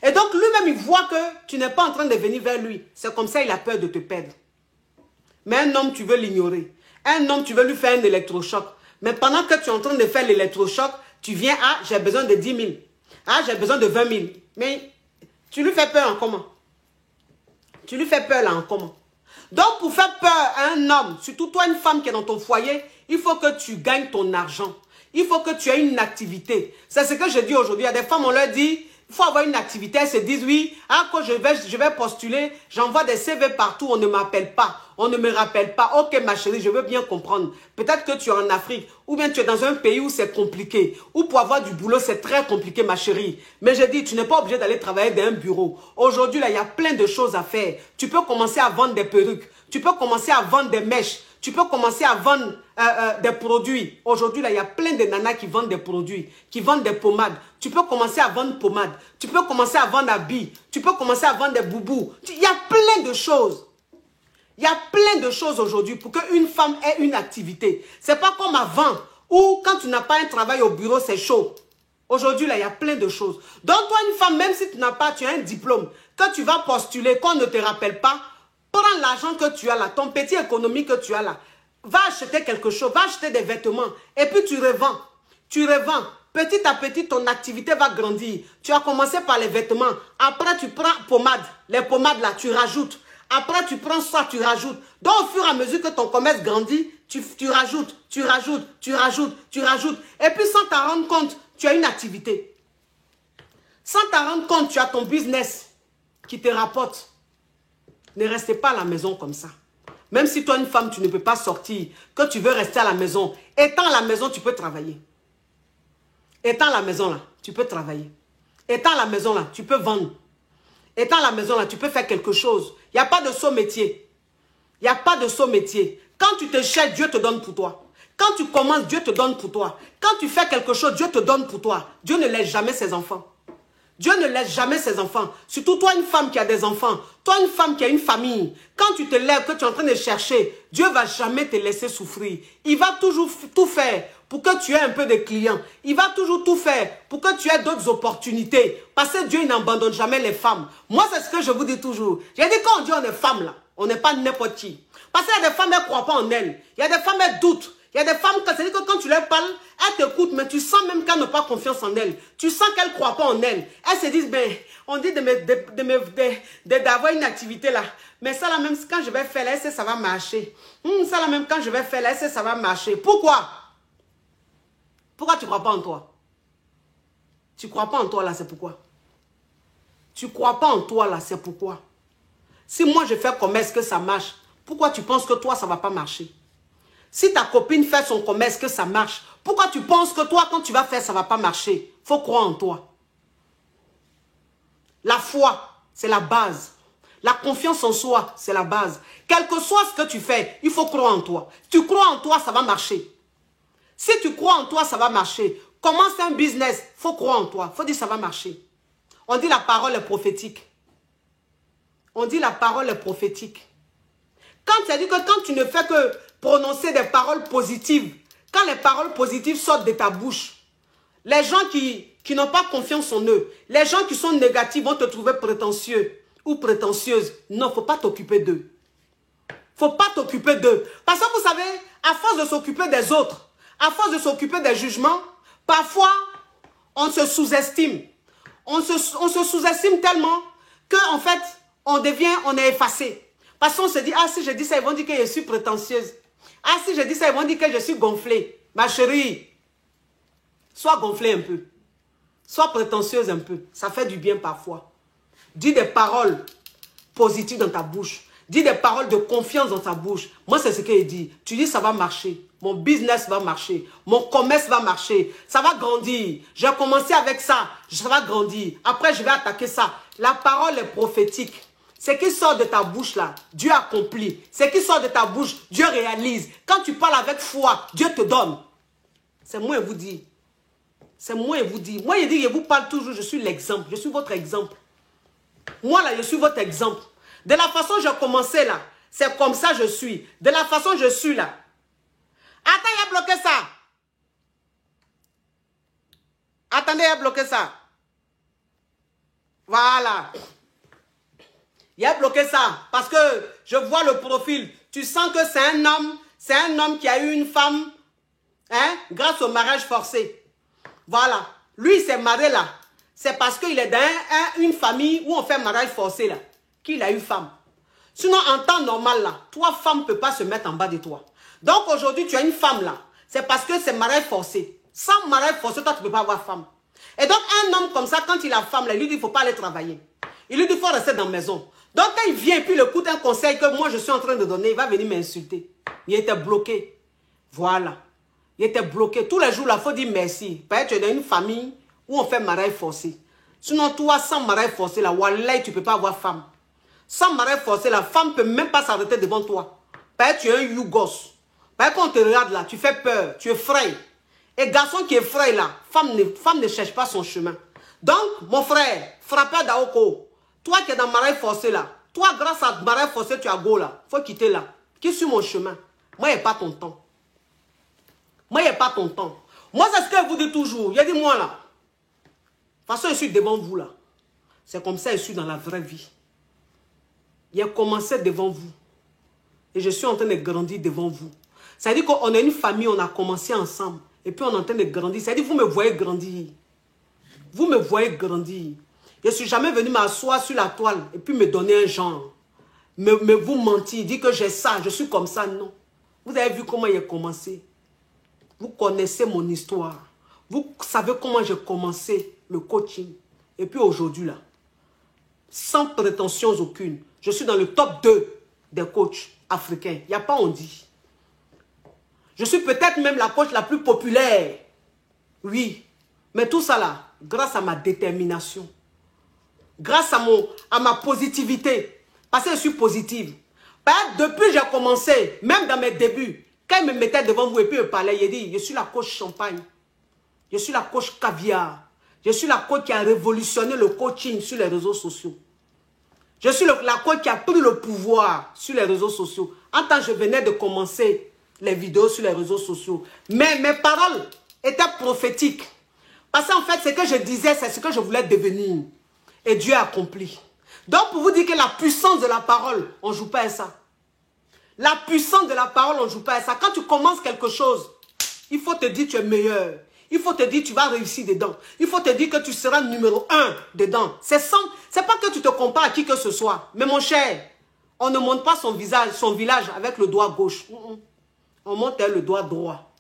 Et donc lui-même, il voit que tu n'es pas en train de venir vers lui. C'est comme ça, il a peur de te perdre. Mais un homme, tu veux l'ignorer. Un homme, tu veux lui faire un électrochoc. Mais pendant que tu es en train de faire l'électrochoc, tu viens, ah, j'ai besoin de 10 000. Ah, j'ai besoin de 20 000. Mais tu lui fais peur en comment? Tu lui fais peur là en comment? Donc, pour faire peur à un homme, surtout toi, une femme qui est dans ton foyer, il faut que tu gagnes ton argent. Il faut que tu aies une activité. C'est ce que je dis aujourd'hui. Il y a des femmes, on leur dit, il faut avoir une activité. Elles se disent, oui, ah, quand je vais postuler, j'envoie des CV partout, on ne m'appelle pas. On ne me rappelle pas. Ok, ma chérie, je veux bien comprendre. Peut-être que tu es en Afrique, ou bien tu es dans un pays où c'est compliqué, ou pour avoir du boulot, c'est très compliqué, ma chérie. Mais je dis, tu n'es pas obligé d'aller travailler dans un bureau. Aujourd'hui, là, il y a plein de choses à faire. Tu peux commencer à vendre des perruques. Tu peux commencer à vendre des mèches. Tu peux commencer à vendre des produits. Aujourd'hui, là, il y a plein de nanas qui vendent des produits, qui vendent des pommades. Tu peux commencer à vendre pommades. Tu peux commencer à vendre habits. Tu peux commencer à vendre des boubous. Il y a plein de choses. Il y a plein de choses aujourd'hui pour qu'une femme ait une activité. Ce n'est pas comme avant, où quand tu n'as pas un travail au bureau, c'est chaud. Aujourd'hui, là, il y a plein de choses. Donc, toi, une femme, même si tu n'as pas, tu as un diplôme, que tu vas postuler, qu'on ne te rappelle pas, prends l'argent que tu as là, ton petit économie que tu as là, va acheter quelque chose, va acheter des vêtements, et puis tu revends. Tu revends. Petit à petit, ton activité va grandir. Tu as commencé par les vêtements. Après, tu prends pommade. Les pommades là, tu rajoutes. Après, tu prends ça, tu rajoutes. Donc, au fur et à mesure que ton commerce grandit, tu rajoutes, tu rajoutes, tu rajoutes, tu rajoutes. Et puis, sans t'en rendre compte, tu as une activité. Sans t'en rendre compte, tu as ton business qui te rapporte. Ne restez pas à la maison comme ça. Même si toi, une femme, tu ne peux pas sortir, que tu veux rester à la maison, étant à la maison, tu peux travailler. Étant à la maison là, tu peux travailler. Étant à la maison là, tu peux vendre. Étant à la maison là, tu peux faire quelque chose. Il n'y a pas de saut métier. Il n'y a pas de saut métier. Quand tu te cherches, Dieu te donne pour toi. Quand tu commences, Dieu te donne pour toi. Quand tu fais quelque chose, Dieu te donne pour toi. Dieu ne laisse jamais ses enfants. Dieu ne laisse jamais ses enfants. Surtout toi, une femme qui a des enfants. Toi, une femme qui a une famille. Quand tu te lèves, que tu es en train de chercher, Dieu ne va jamais te laisser souffrir. Il va toujours tout faire pour que tu aies un peu de clients. Il va toujours tout faire pour que tu aies d'autres opportunités. Parce que Dieu n'abandonne jamais les femmes. Moi, c'est ce que je vous dis toujours. J'ai dit quand on dit on est femme là, on n'est pas n'importe qui. Parce qu'il y a des femmes, elles ne croient pas en elles. Il y a des femmes, elles doutent. Il y a des femmes, c'est-à-dire que quand tu leur parles, elles t'écoutent, mais tu sens même qu'elles n'ont pas confiance en elles. Tu sens qu'elles ne croient pas en elles. Elles se disent, ben, on dit d'avoir une activité là. Mais ça là même, quand je vais faire là, est-ce que ça va marcher? Ça là même, quand je vais faire là, est-ce que ça va marcher? Pourquoi? Pourquoi tu ne crois pas en toi? Tu ne crois pas en toi là, c'est pourquoi? Tu ne crois pas en toi là, c'est pourquoi? Si moi je fais commerce que ça marche, pourquoi tu penses que toi ça ne va pas marcher? Si ta copine fait son commerce, que ça marche, pourquoi tu penses que toi, quand tu vas faire, ça ne va pas marcher? Il faut croire en toi. La foi, c'est la base. La confiance en soi, c'est la base. Quel que soit ce que tu fais, il faut croire en toi. Tu crois en toi, ça va marcher. Si tu crois en toi, ça va marcher. Commence un business, il faut croire en toi. Il faut dire ça va marcher. On dit la parole est prophétique. On dit la parole est prophétique. Quand tu as dit que quand tu ne fais que prononcer des paroles positives, quand les paroles positives sortent de ta bouche, les gens qui n'ont pas confiance en eux, les gens qui sont négatifs vont te trouver prétentieux ou prétentieuse. Non, il ne faut pas t'occuper d'eux. Il ne faut pas t'occuper d'eux. Parce que vous savez, à force de s'occuper des autres, à force de s'occuper des jugements, parfois, on se sous-estime. On se sous-estime tellement qu'en fait, on est effacé. Parce qu'on se dit, ah si je dis ça, ils vont dire que je suis prétentieuse. Ah si je dis ça, ils vont dire que je suis gonflée. Ma chérie, sois gonflée un peu. Sois prétentieuse un peu. Ça fait du bien parfois. Dis des paroles positives dans ta bouche. Dis des paroles de confiance dans ta bouche. Moi, c'est ce qu'il dit. Tu dis, ça va marcher. Mon business va marcher. Mon commerce va marcher. Ça va grandir. J'ai commencé avec ça. Ça va grandir. Après, je vais attaquer ça. La parole est prophétique. Ce qui sort de ta bouche là, Dieu accomplit. Ce qui sort de ta bouche, Dieu réalise. Quand tu parles avec foi, Dieu te donne. C'est moi, je vous dis. C'est moi, je vous dis. Moi, je dis, je vous parle toujours, je suis l'exemple. Je suis votre exemple. Moi, là, je suis votre exemple. De la façon dont j'ai commencé là, c'est comme ça que je suis. De la façon dont je suis là. Attends, il a bloqué ça. Attendez, il a bloqué ça. Voilà. Il a bloqué ça parce que je vois le profil. Tu sens que c'est un homme qui a eu une femme hein, grâce au mariage forcé. Voilà. Lui, il s'est marié là. C'est parce qu'il est dans une famille où on fait mariage forcé là. Qu'il a eu femme. Sinon, en temps normal là, toi, femme ne peut pas se mettre en bas de toi. Donc aujourd'hui, tu as une femme là. C'est parce que c'est mariage forcé. Sans mariage forcé, toi, tu ne peux pas avoir femme. Et donc, un homme comme ça, quand il a femme là, il lui dit, il ne faut pas aller travailler. Il lui dit, il faut rester dans la maison. Donc, quand il vient et puis il écoute un conseil que moi, je suis en train de donner, il va venir m'insulter. Il était bloqué. Voilà. Il était bloqué. Tous les jours, là, il faut dire merci. Parce que tu es dans une famille où on fait mariage forcé. Sinon, toi, sans mariage forcé, là, wallah, tu ne peux pas avoir femme. Sans mariage forcé, la femme ne peut même pas s'arrêter devant toi. Parce que tu es un yougos. Parce que quand on te regarde là, tu fais peur, tu effraies. Et garçon qui effraie là, femme ne cherche pas son chemin. Donc, mon frère, frappeur d'Aoko, toi qui es dans mariage forcé là, toi grâce à mariage forcé, tu as go là, il faut quitter là. Qui suit mon chemin? Moi, il n'y a pas ton temps. Moi, il n'y a pas ton temps. Moi, c'est ce que je vous dis toujours. Il a dit moi là, toute façon, je suis devant vous là. C'est comme ça que je suis dans la vraie vie. Il a commencé devant vous. Et je suis en train de grandir devant vous. Ça veut dire qu'on est une famille, on a commencé ensemble. Et puis on est en train de grandir. Ça veut dire que vous me voyez grandir. Vous me voyez grandir. Je ne suis jamais venu m'asseoir sur la toile et puis me donner un genre. Mais vous mentir, dire que j'ai ça, je suis comme ça, non. Vous avez vu comment il a commencé. Vous connaissez mon histoire. Vous savez comment j'ai commencé le coaching. Et puis aujourd'hui, là, sans prétention aucune, je suis dans le top 2 des coachs africains. Il n'y a pas on dit. Je suis peut-être même la coach la plus populaire. Oui. Mais tout ça là, grâce à ma détermination. Grâce à ma positivité. Parce que je suis positive. Depuis que j'ai commencé, même dans mes débuts, quand il me mettait devant vous et puis il parlait, il dit, je suis la coach champagne. Je suis la coach caviar. Je suis la coach qui a révolutionné le coaching sur les réseaux sociaux. Je suis la coach qui a pris le pouvoir sur les réseaux sociaux. En tant que je venais de commencer les vidéos sur les réseaux sociaux. Mais mes paroles étaient prophétiques. Parce qu'en fait, ce que je disais, c'est ce que je voulais devenir. Et Dieu a accompli. Donc, pour vous dire que la puissance de la parole, on ne joue pas à ça. La puissance de la parole, on ne joue pas à ça. Quand tu commences quelque chose, il faut te dire que tu es meilleur. Il faut te dire que tu vas réussir dedans. Il faut te dire que tu seras numéro 1 dedans. C'est pas que tu te compares à qui que ce soit. Mais mon cher, on ne monte pas son village avec le doigt gauche. On monte le doigt droit.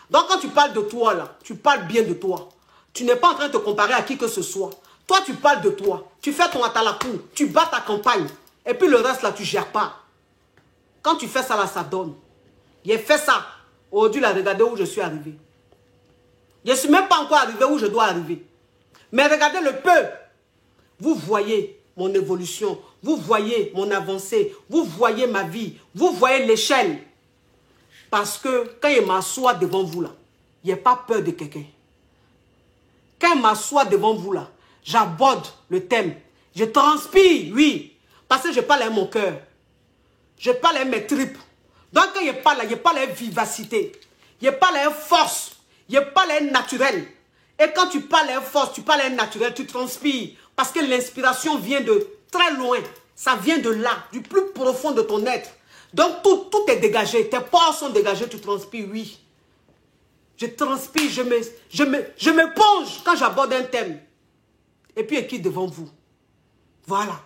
Donc quand tu parles de toi là, tu parles bien de toi. Tu n'es pas en train de te comparer à qui que ce soit. Toi, tu parles de toi. Tu fais ton atalakou. Tu bats ta campagne. Et puis le reste là, tu ne gères pas. Quand tu fais ça là, ça donne. J'ai fait ça. Aujourd'hui, là, regardez où je suis arrivé. Je ne suis même pas encore arrivé où je dois arriver. Mais regardez le peu. Vous voyez mon évolution. Vous voyez mon avancée. Vous voyez ma vie. Vous voyez l'échelle. Parce que quand il m'assoit devant vous là, il n'y a pas peur de quelqu'un. Quand il m'assoit devant vous là, j'aborde le thème. Je transpire, oui. Parce que je parle avec mon cœur. Je parle avec mes tripes. Donc quand il parle là, il parle avec vivacité. Il parle avec force. Il parle avec naturel. Et quand tu parles avec force, tu parles avec naturel, tu transpires. Parce que l'inspiration vient de très loin. Ça vient de là, du plus profond de ton être. Donc tout est dégagé. Tes pores sont dégagés, tu transpires, oui. Je transpire, je me plonge quand j'aborde un thème. Et puis, qui est devant vous? Voilà.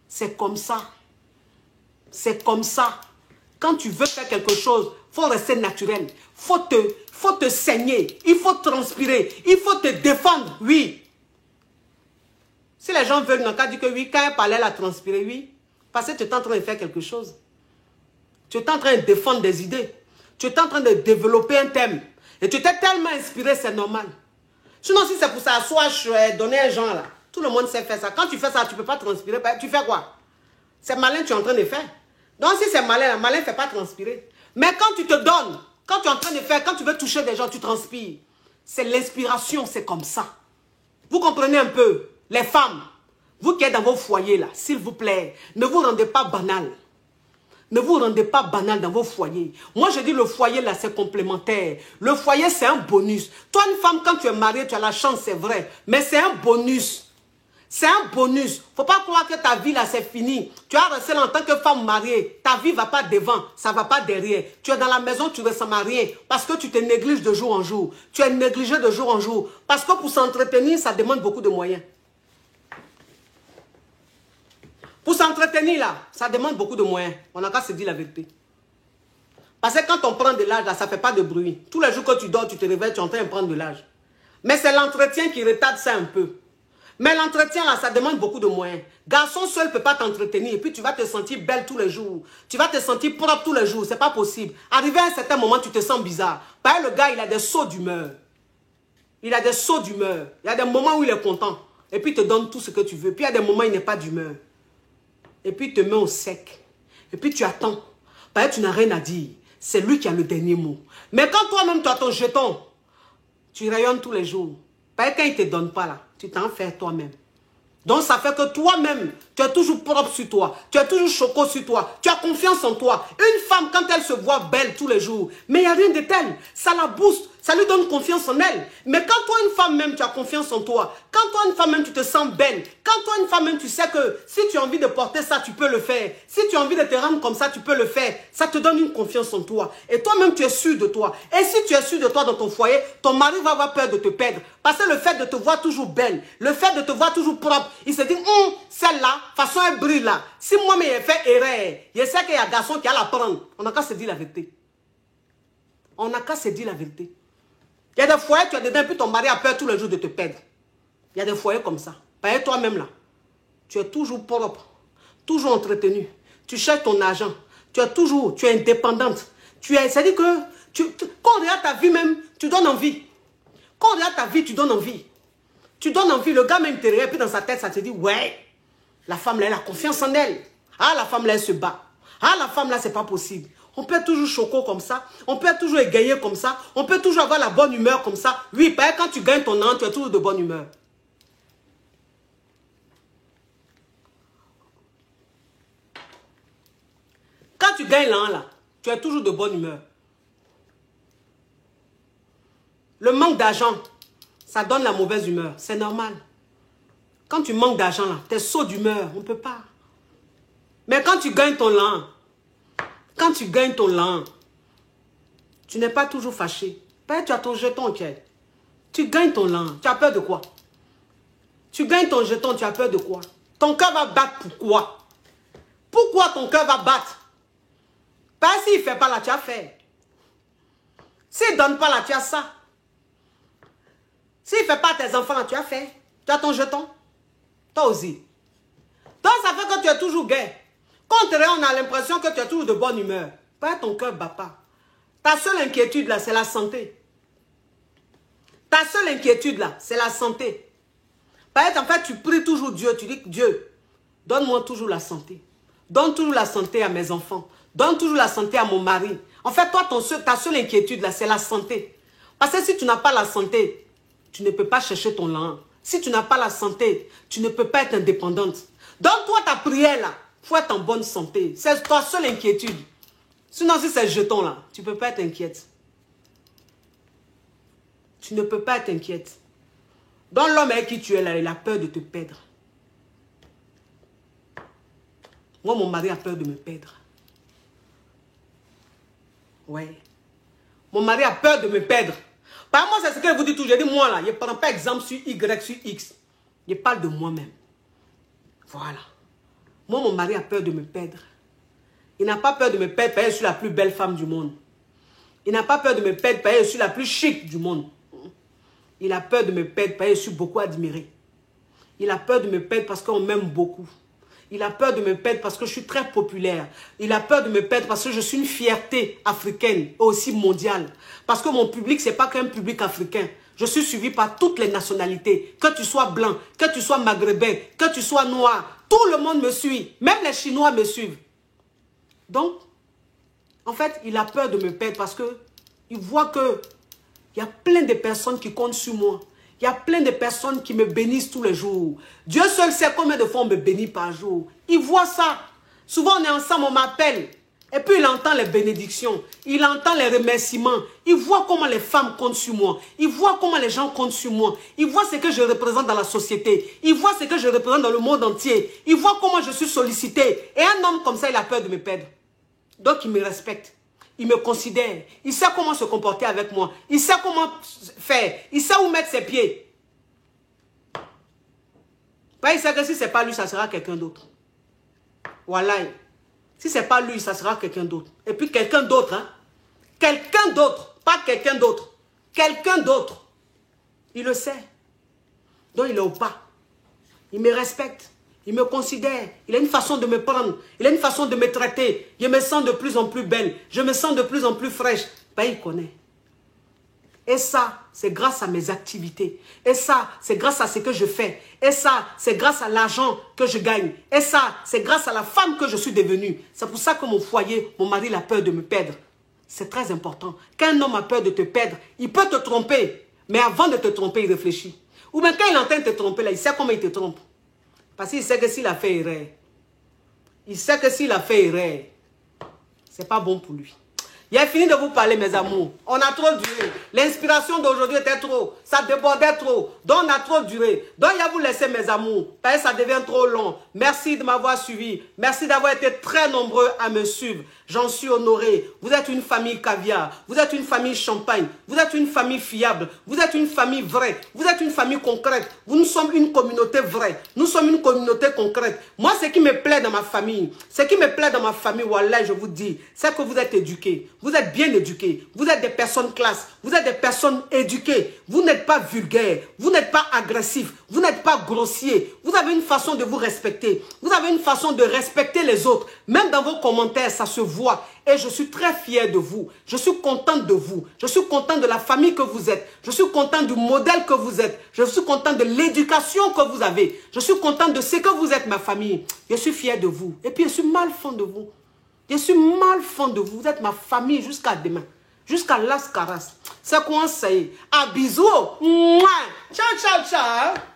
C'est comme ça. C'est comme ça. Quand tu veux faire quelque chose, il faut rester naturel. Il faut te saigner. Il faut transpirer. Il faut te défendre. Oui. Si les gens veulent, n'ont qu'à dire que oui, quand elle parlait, elle a transpiré, oui. Parce que tu es en train de faire quelque chose. Tu es en train de défendre des idées. Tu es en train de développer un thème. Et tu t'es tellement inspiré, c'est normal. Sinon, si c'est pour s'asseoir, donner un genre là, tout le monde sait faire ça. Quand tu fais ça, tu ne peux pas transpirer. Tu fais quoi? C'est malin que tu es en train de faire. Donc, si c'est malin, malin ne fait pas transpirer. Mais quand tu te donnes, quand tu es en train de faire, quand tu veux toucher des gens, tu transpires. C'est l'inspiration, c'est comme ça. Vous comprenez un peu? Les femmes, vous qui êtes dans vos foyers là, s'il vous plaît, ne vous rendez pas banal. Ne vous rendez pas banal dans vos foyers. Moi, je dis le foyer, là, c'est complémentaire. Le foyer, c'est un bonus. Toi, une femme, quand tu es mariée, tu as la chance, c'est vrai. Mais c'est un bonus. C'est un bonus. Il ne faut pas croire que ta vie, là, c'est fini. Tu as resté en tant que femme mariée. Ta vie ne va pas devant, ça ne va pas derrière. Tu es dans la maison, tu ne ressembles à rien. Parce que tu te négliges de jour en jour. Tu es négligé de jour en jour. Parce que pour s'entretenir, ça demande beaucoup de moyens. Pour s'entretenir là, ça demande beaucoup de moyens. On n'a qu'à se dire la vérité. Parce que quand on prend de l'âge là, ça ne fait pas de bruit. Tous les jours que tu dors, tu te réveilles, tu es en train de prendre de l'âge. Mais c'est l'entretien qui retarde ça un peu. Mais l'entretien là, ça demande beaucoup de moyens. Garçon seul ne peut pas t'entretenir. Et puis tu vas te sentir belle tous les jours. Tu vas te sentir propre tous les jours. Ce n'est pas possible. Arrivé à un certain moment, tu te sens bizarre. Parce que le gars, il a des sauts d'humeur. Il a des sauts d'humeur. Il y a des moments où il est content. Et puis il te donne tout ce que tu veux. Puis il y a des moments où il n'est pas d'humeur. Et puis il te met au sec. Et puis tu attends. Parce que tu n'as rien à dire. C'est lui qui a le dernier mot. Mais quand toi-même tu as ton jeton, tu rayonnes tous les jours. Parce que quand il ne te donne pas là, tu t'en fais toi-même. Donc ça fait que toi-même, tu es toujours propre sur toi. Tu es toujours choco sur toi. Tu as confiance en toi. Une femme, quand elle se voit belle tous les jours, mais il n'y a rien de tel. Ça la booste. Ça lui donne confiance en elle. Mais quand toi, une femme même, tu as confiance en toi. Quand Quand toi, une femme, même, tu te sens belle. Quand toi, une femme, même, tu sais que si tu as envie de porter ça, tu peux le faire. Si tu as envie de te rendre comme ça, tu peux le faire. Ça te donne une confiance en toi. Et toi-même, tu es sûr de toi. Et si tu es sûr de toi dans ton foyer, ton mari va avoir peur de te perdre. Parce que le fait de te voir toujours belle, le fait de te voir toujours propre, il se dit, celle-là, façon elle brille là. Si moi, mais j'ai fait erreur, je sais qu'il y a un garçon qui a la prendre. On n'a qu'à se dire la vérité. On n'a qu'à se dire la vérité. Il y a des foyers, tu as dedans, puis ton mari a peur tous les jours de te perdre. Il y a des foyers comme ça. Par toi-même là, tu es toujours propre, toujours entretenu. Tu cherches ton argent. Tu es indépendante. C'est-à-dire que quand on regarde ta vie même, tu donnes envie. Quand on regarde ta vie, tu donnes envie. Tu donnes envie. Le gars même te regarde, puis dans sa tête, ça te dit, ouais, la femme là, elle a confiance en elle. Ah, la femme là, elle se bat. Ah, la femme là, c'est pas possible. On peut être toujours choqué comme ça. On peut être toujours égayé comme ça. On peut toujours avoir la bonne humeur comme ça. Oui, parce que quand tu gagnes ton an, tu es toujours de bonne humeur. Quand tu gagnes l'an là, tu es toujours de bonne humeur. Le manque d'argent, ça donne la mauvaise humeur. C'est normal. Quand tu manques d'argent là, tu es saut d'humeur. On ne peut pas. Mais quand tu gagnes ton l'an, tu n'es pas toujours fâché. Tu as ton jeton, ok. Tu gagnes ton l'an, tu as peur de quoi? Tu gagnes ton jeton, tu as peur de quoi? Ton cœur va battre pourquoi? Pourquoi ton cœur va battre? Parce que s'il ne fait pas là, tu as fait. S'il ne donne pas là, tu as ça. S'il ne fait pas à tes enfants là, tu as fait. Tu as ton jeton. Toi aussi. Donc ça fait que tu es toujours gai. Quand on a l'impression que tu es toujours de bonne humeur. Pas ton cœur ne bat pas. Ta seule inquiétude là, c'est la santé. Ta seule inquiétude là, c'est la santé. Parce qu'en fait, tu pries toujours Dieu. Tu dis, Dieu, donne-moi toujours la santé. Donne toujours la santé à mes enfants. Donne toujours la santé à mon mari. En fait, toi, ta seule inquiétude là, c'est la santé. Parce que si tu n'as pas la santé, tu ne peux pas chercher ton lin. Si tu n'as pas la santé, tu ne peux pas être indépendante. Donc toi, ta prière là, il faut être en bonne santé. C'est ta seule inquiétude. Sinon, si c'est jeton là, tu ne peux pas être inquiète. Tu ne peux pas être inquiète. Donc l'homme avec qui tu es là, il a peur de te perdre. Moi, mon mari a peur de me perdre. Ouais. Mon mari a peur de me perdre. Par moi, c'est ce que vous dites toujours. Je dis, moi là, je ne prends pas exemple sur Y, sur X. Je parle de moi-même. Voilà. Moi, mon mari a peur de me perdre. Il n'a pas peur de me perdre parce que je suis la plus belle femme du monde. Il n'a pas peur de me perdre parce que je suis la plus chic du monde. Il a peur de me perdre parce que je suis beaucoup admirée. Il a peur de me perdre parce qu'on m'aime beaucoup. Il a peur de me perdre parce que je suis très populaire. Il a peur de me perdre parce que je suis une fierté africaine et aussi mondiale. Parce que mon public, ce n'est pas qu'un public africain. Je suis suivi par toutes les nationalités. Que tu sois blanc, que tu sois maghrébin, que tu sois noir. Tout le monde me suit. Même les Chinois me suivent. Donc, en fait, il a peur de me perdre parce qu'il voit que il y a plein de personnes qui comptent sur moi. Il y a plein de personnes qui me bénissent tous les jours. Dieu seul sait combien de fois on me bénit par jour. Il voit ça. Souvent, on est ensemble, on m'appelle. Et puis, il entend les bénédictions. Il entend les remerciements. Il voit comment les femmes comptent sur moi. Il voit comment les gens comptent sur moi. Il voit ce que je représente dans la société. Il voit ce que je représente dans le monde entier. Il voit comment je suis sollicité. Et un homme comme ça, il a peur de me perdre. Donc, il me respecte. Il me considère. Il sait comment se comporter avec moi. Il sait comment faire. Il sait où mettre ses pieds. Il sait que si ce n'est pas lui, ça sera quelqu'un d'autre. Voilà. Si ce n'est pas lui, ça sera quelqu'un d'autre. Et puis quelqu'un d'autre. Hein? Quelqu'un d'autre. Pas quelqu'un d'autre. Quelqu'un d'autre. Il le sait. Donc il est au pas. Il me respecte. Il me considère, il a une façon de me prendre, il a une façon de me traiter. Je me sens de plus en plus belle, je me sens de plus en plus fraîche. Il connaît. Et ça, c'est grâce à mes activités. Et ça, c'est grâce à ce que je fais. Et ça, c'est grâce à l'argent que je gagne. Et ça, c'est grâce à la femme que je suis devenue. C'est pour ça que mon foyer, mon mari a peur de me perdre. C'est très important. Quand un homme a peur de te perdre, il peut te tromper. Mais avant de te tromper, il réfléchit. Ou bien quand il entend te tromper, là, il sait comment il te trompe. Parce qu'il sait que s'il a fait erreur, c'est pas bon pour lui. Il a fini de vous parler, mes amours. On a trop duré. L'inspiration d'aujourd'hui était trop. Ça Ça débordait trop. Donc, on a trop duré. Donc, il y a vous laisser mes amours. Parce que ça devient trop long. Merci de m'avoir suivi. Merci d'avoir été très nombreux à me suivre. J'en suis honoré. Vous êtes une famille caviar. Vous êtes une famille champagne. Vous êtes une famille fiable. Vous êtes une famille vraie. Vous êtes une famille concrète. Nous sommes une communauté vraie. Nous sommes une communauté concrète. Moi, ce qui me plaît dans ma famille, wallah, je vous dis, c'est que vous êtes éduqués. Vous êtes bien éduqués. Vous êtes des personnes classe. Vous êtes des personnes éduquées. Vous n'êtes pas vulgaires. Vous n'êtes pas agressifs. Vous n'êtes pas grossiers. Vous avez une façon de vous respecter. Vous avez une façon de respecter les autres. Même dans vos commentaires, ça se voit. Et je suis très fier de vous. Je suis contente de vous. Je suis content de la famille que vous êtes. Je suis content du modèle que vous êtes. Je suis content de l'éducation que vous avez. Je suis content de ce que vous êtes, ma famille. Je suis fier de vous. Et puis, je suis mal fond de vous. Je suis mal fond de vous. Vous êtes ma famille jusqu'à demain. Jusqu'à Las Caras. C'est quoi ça y est? À bisous. Ciao, ciao, ciao.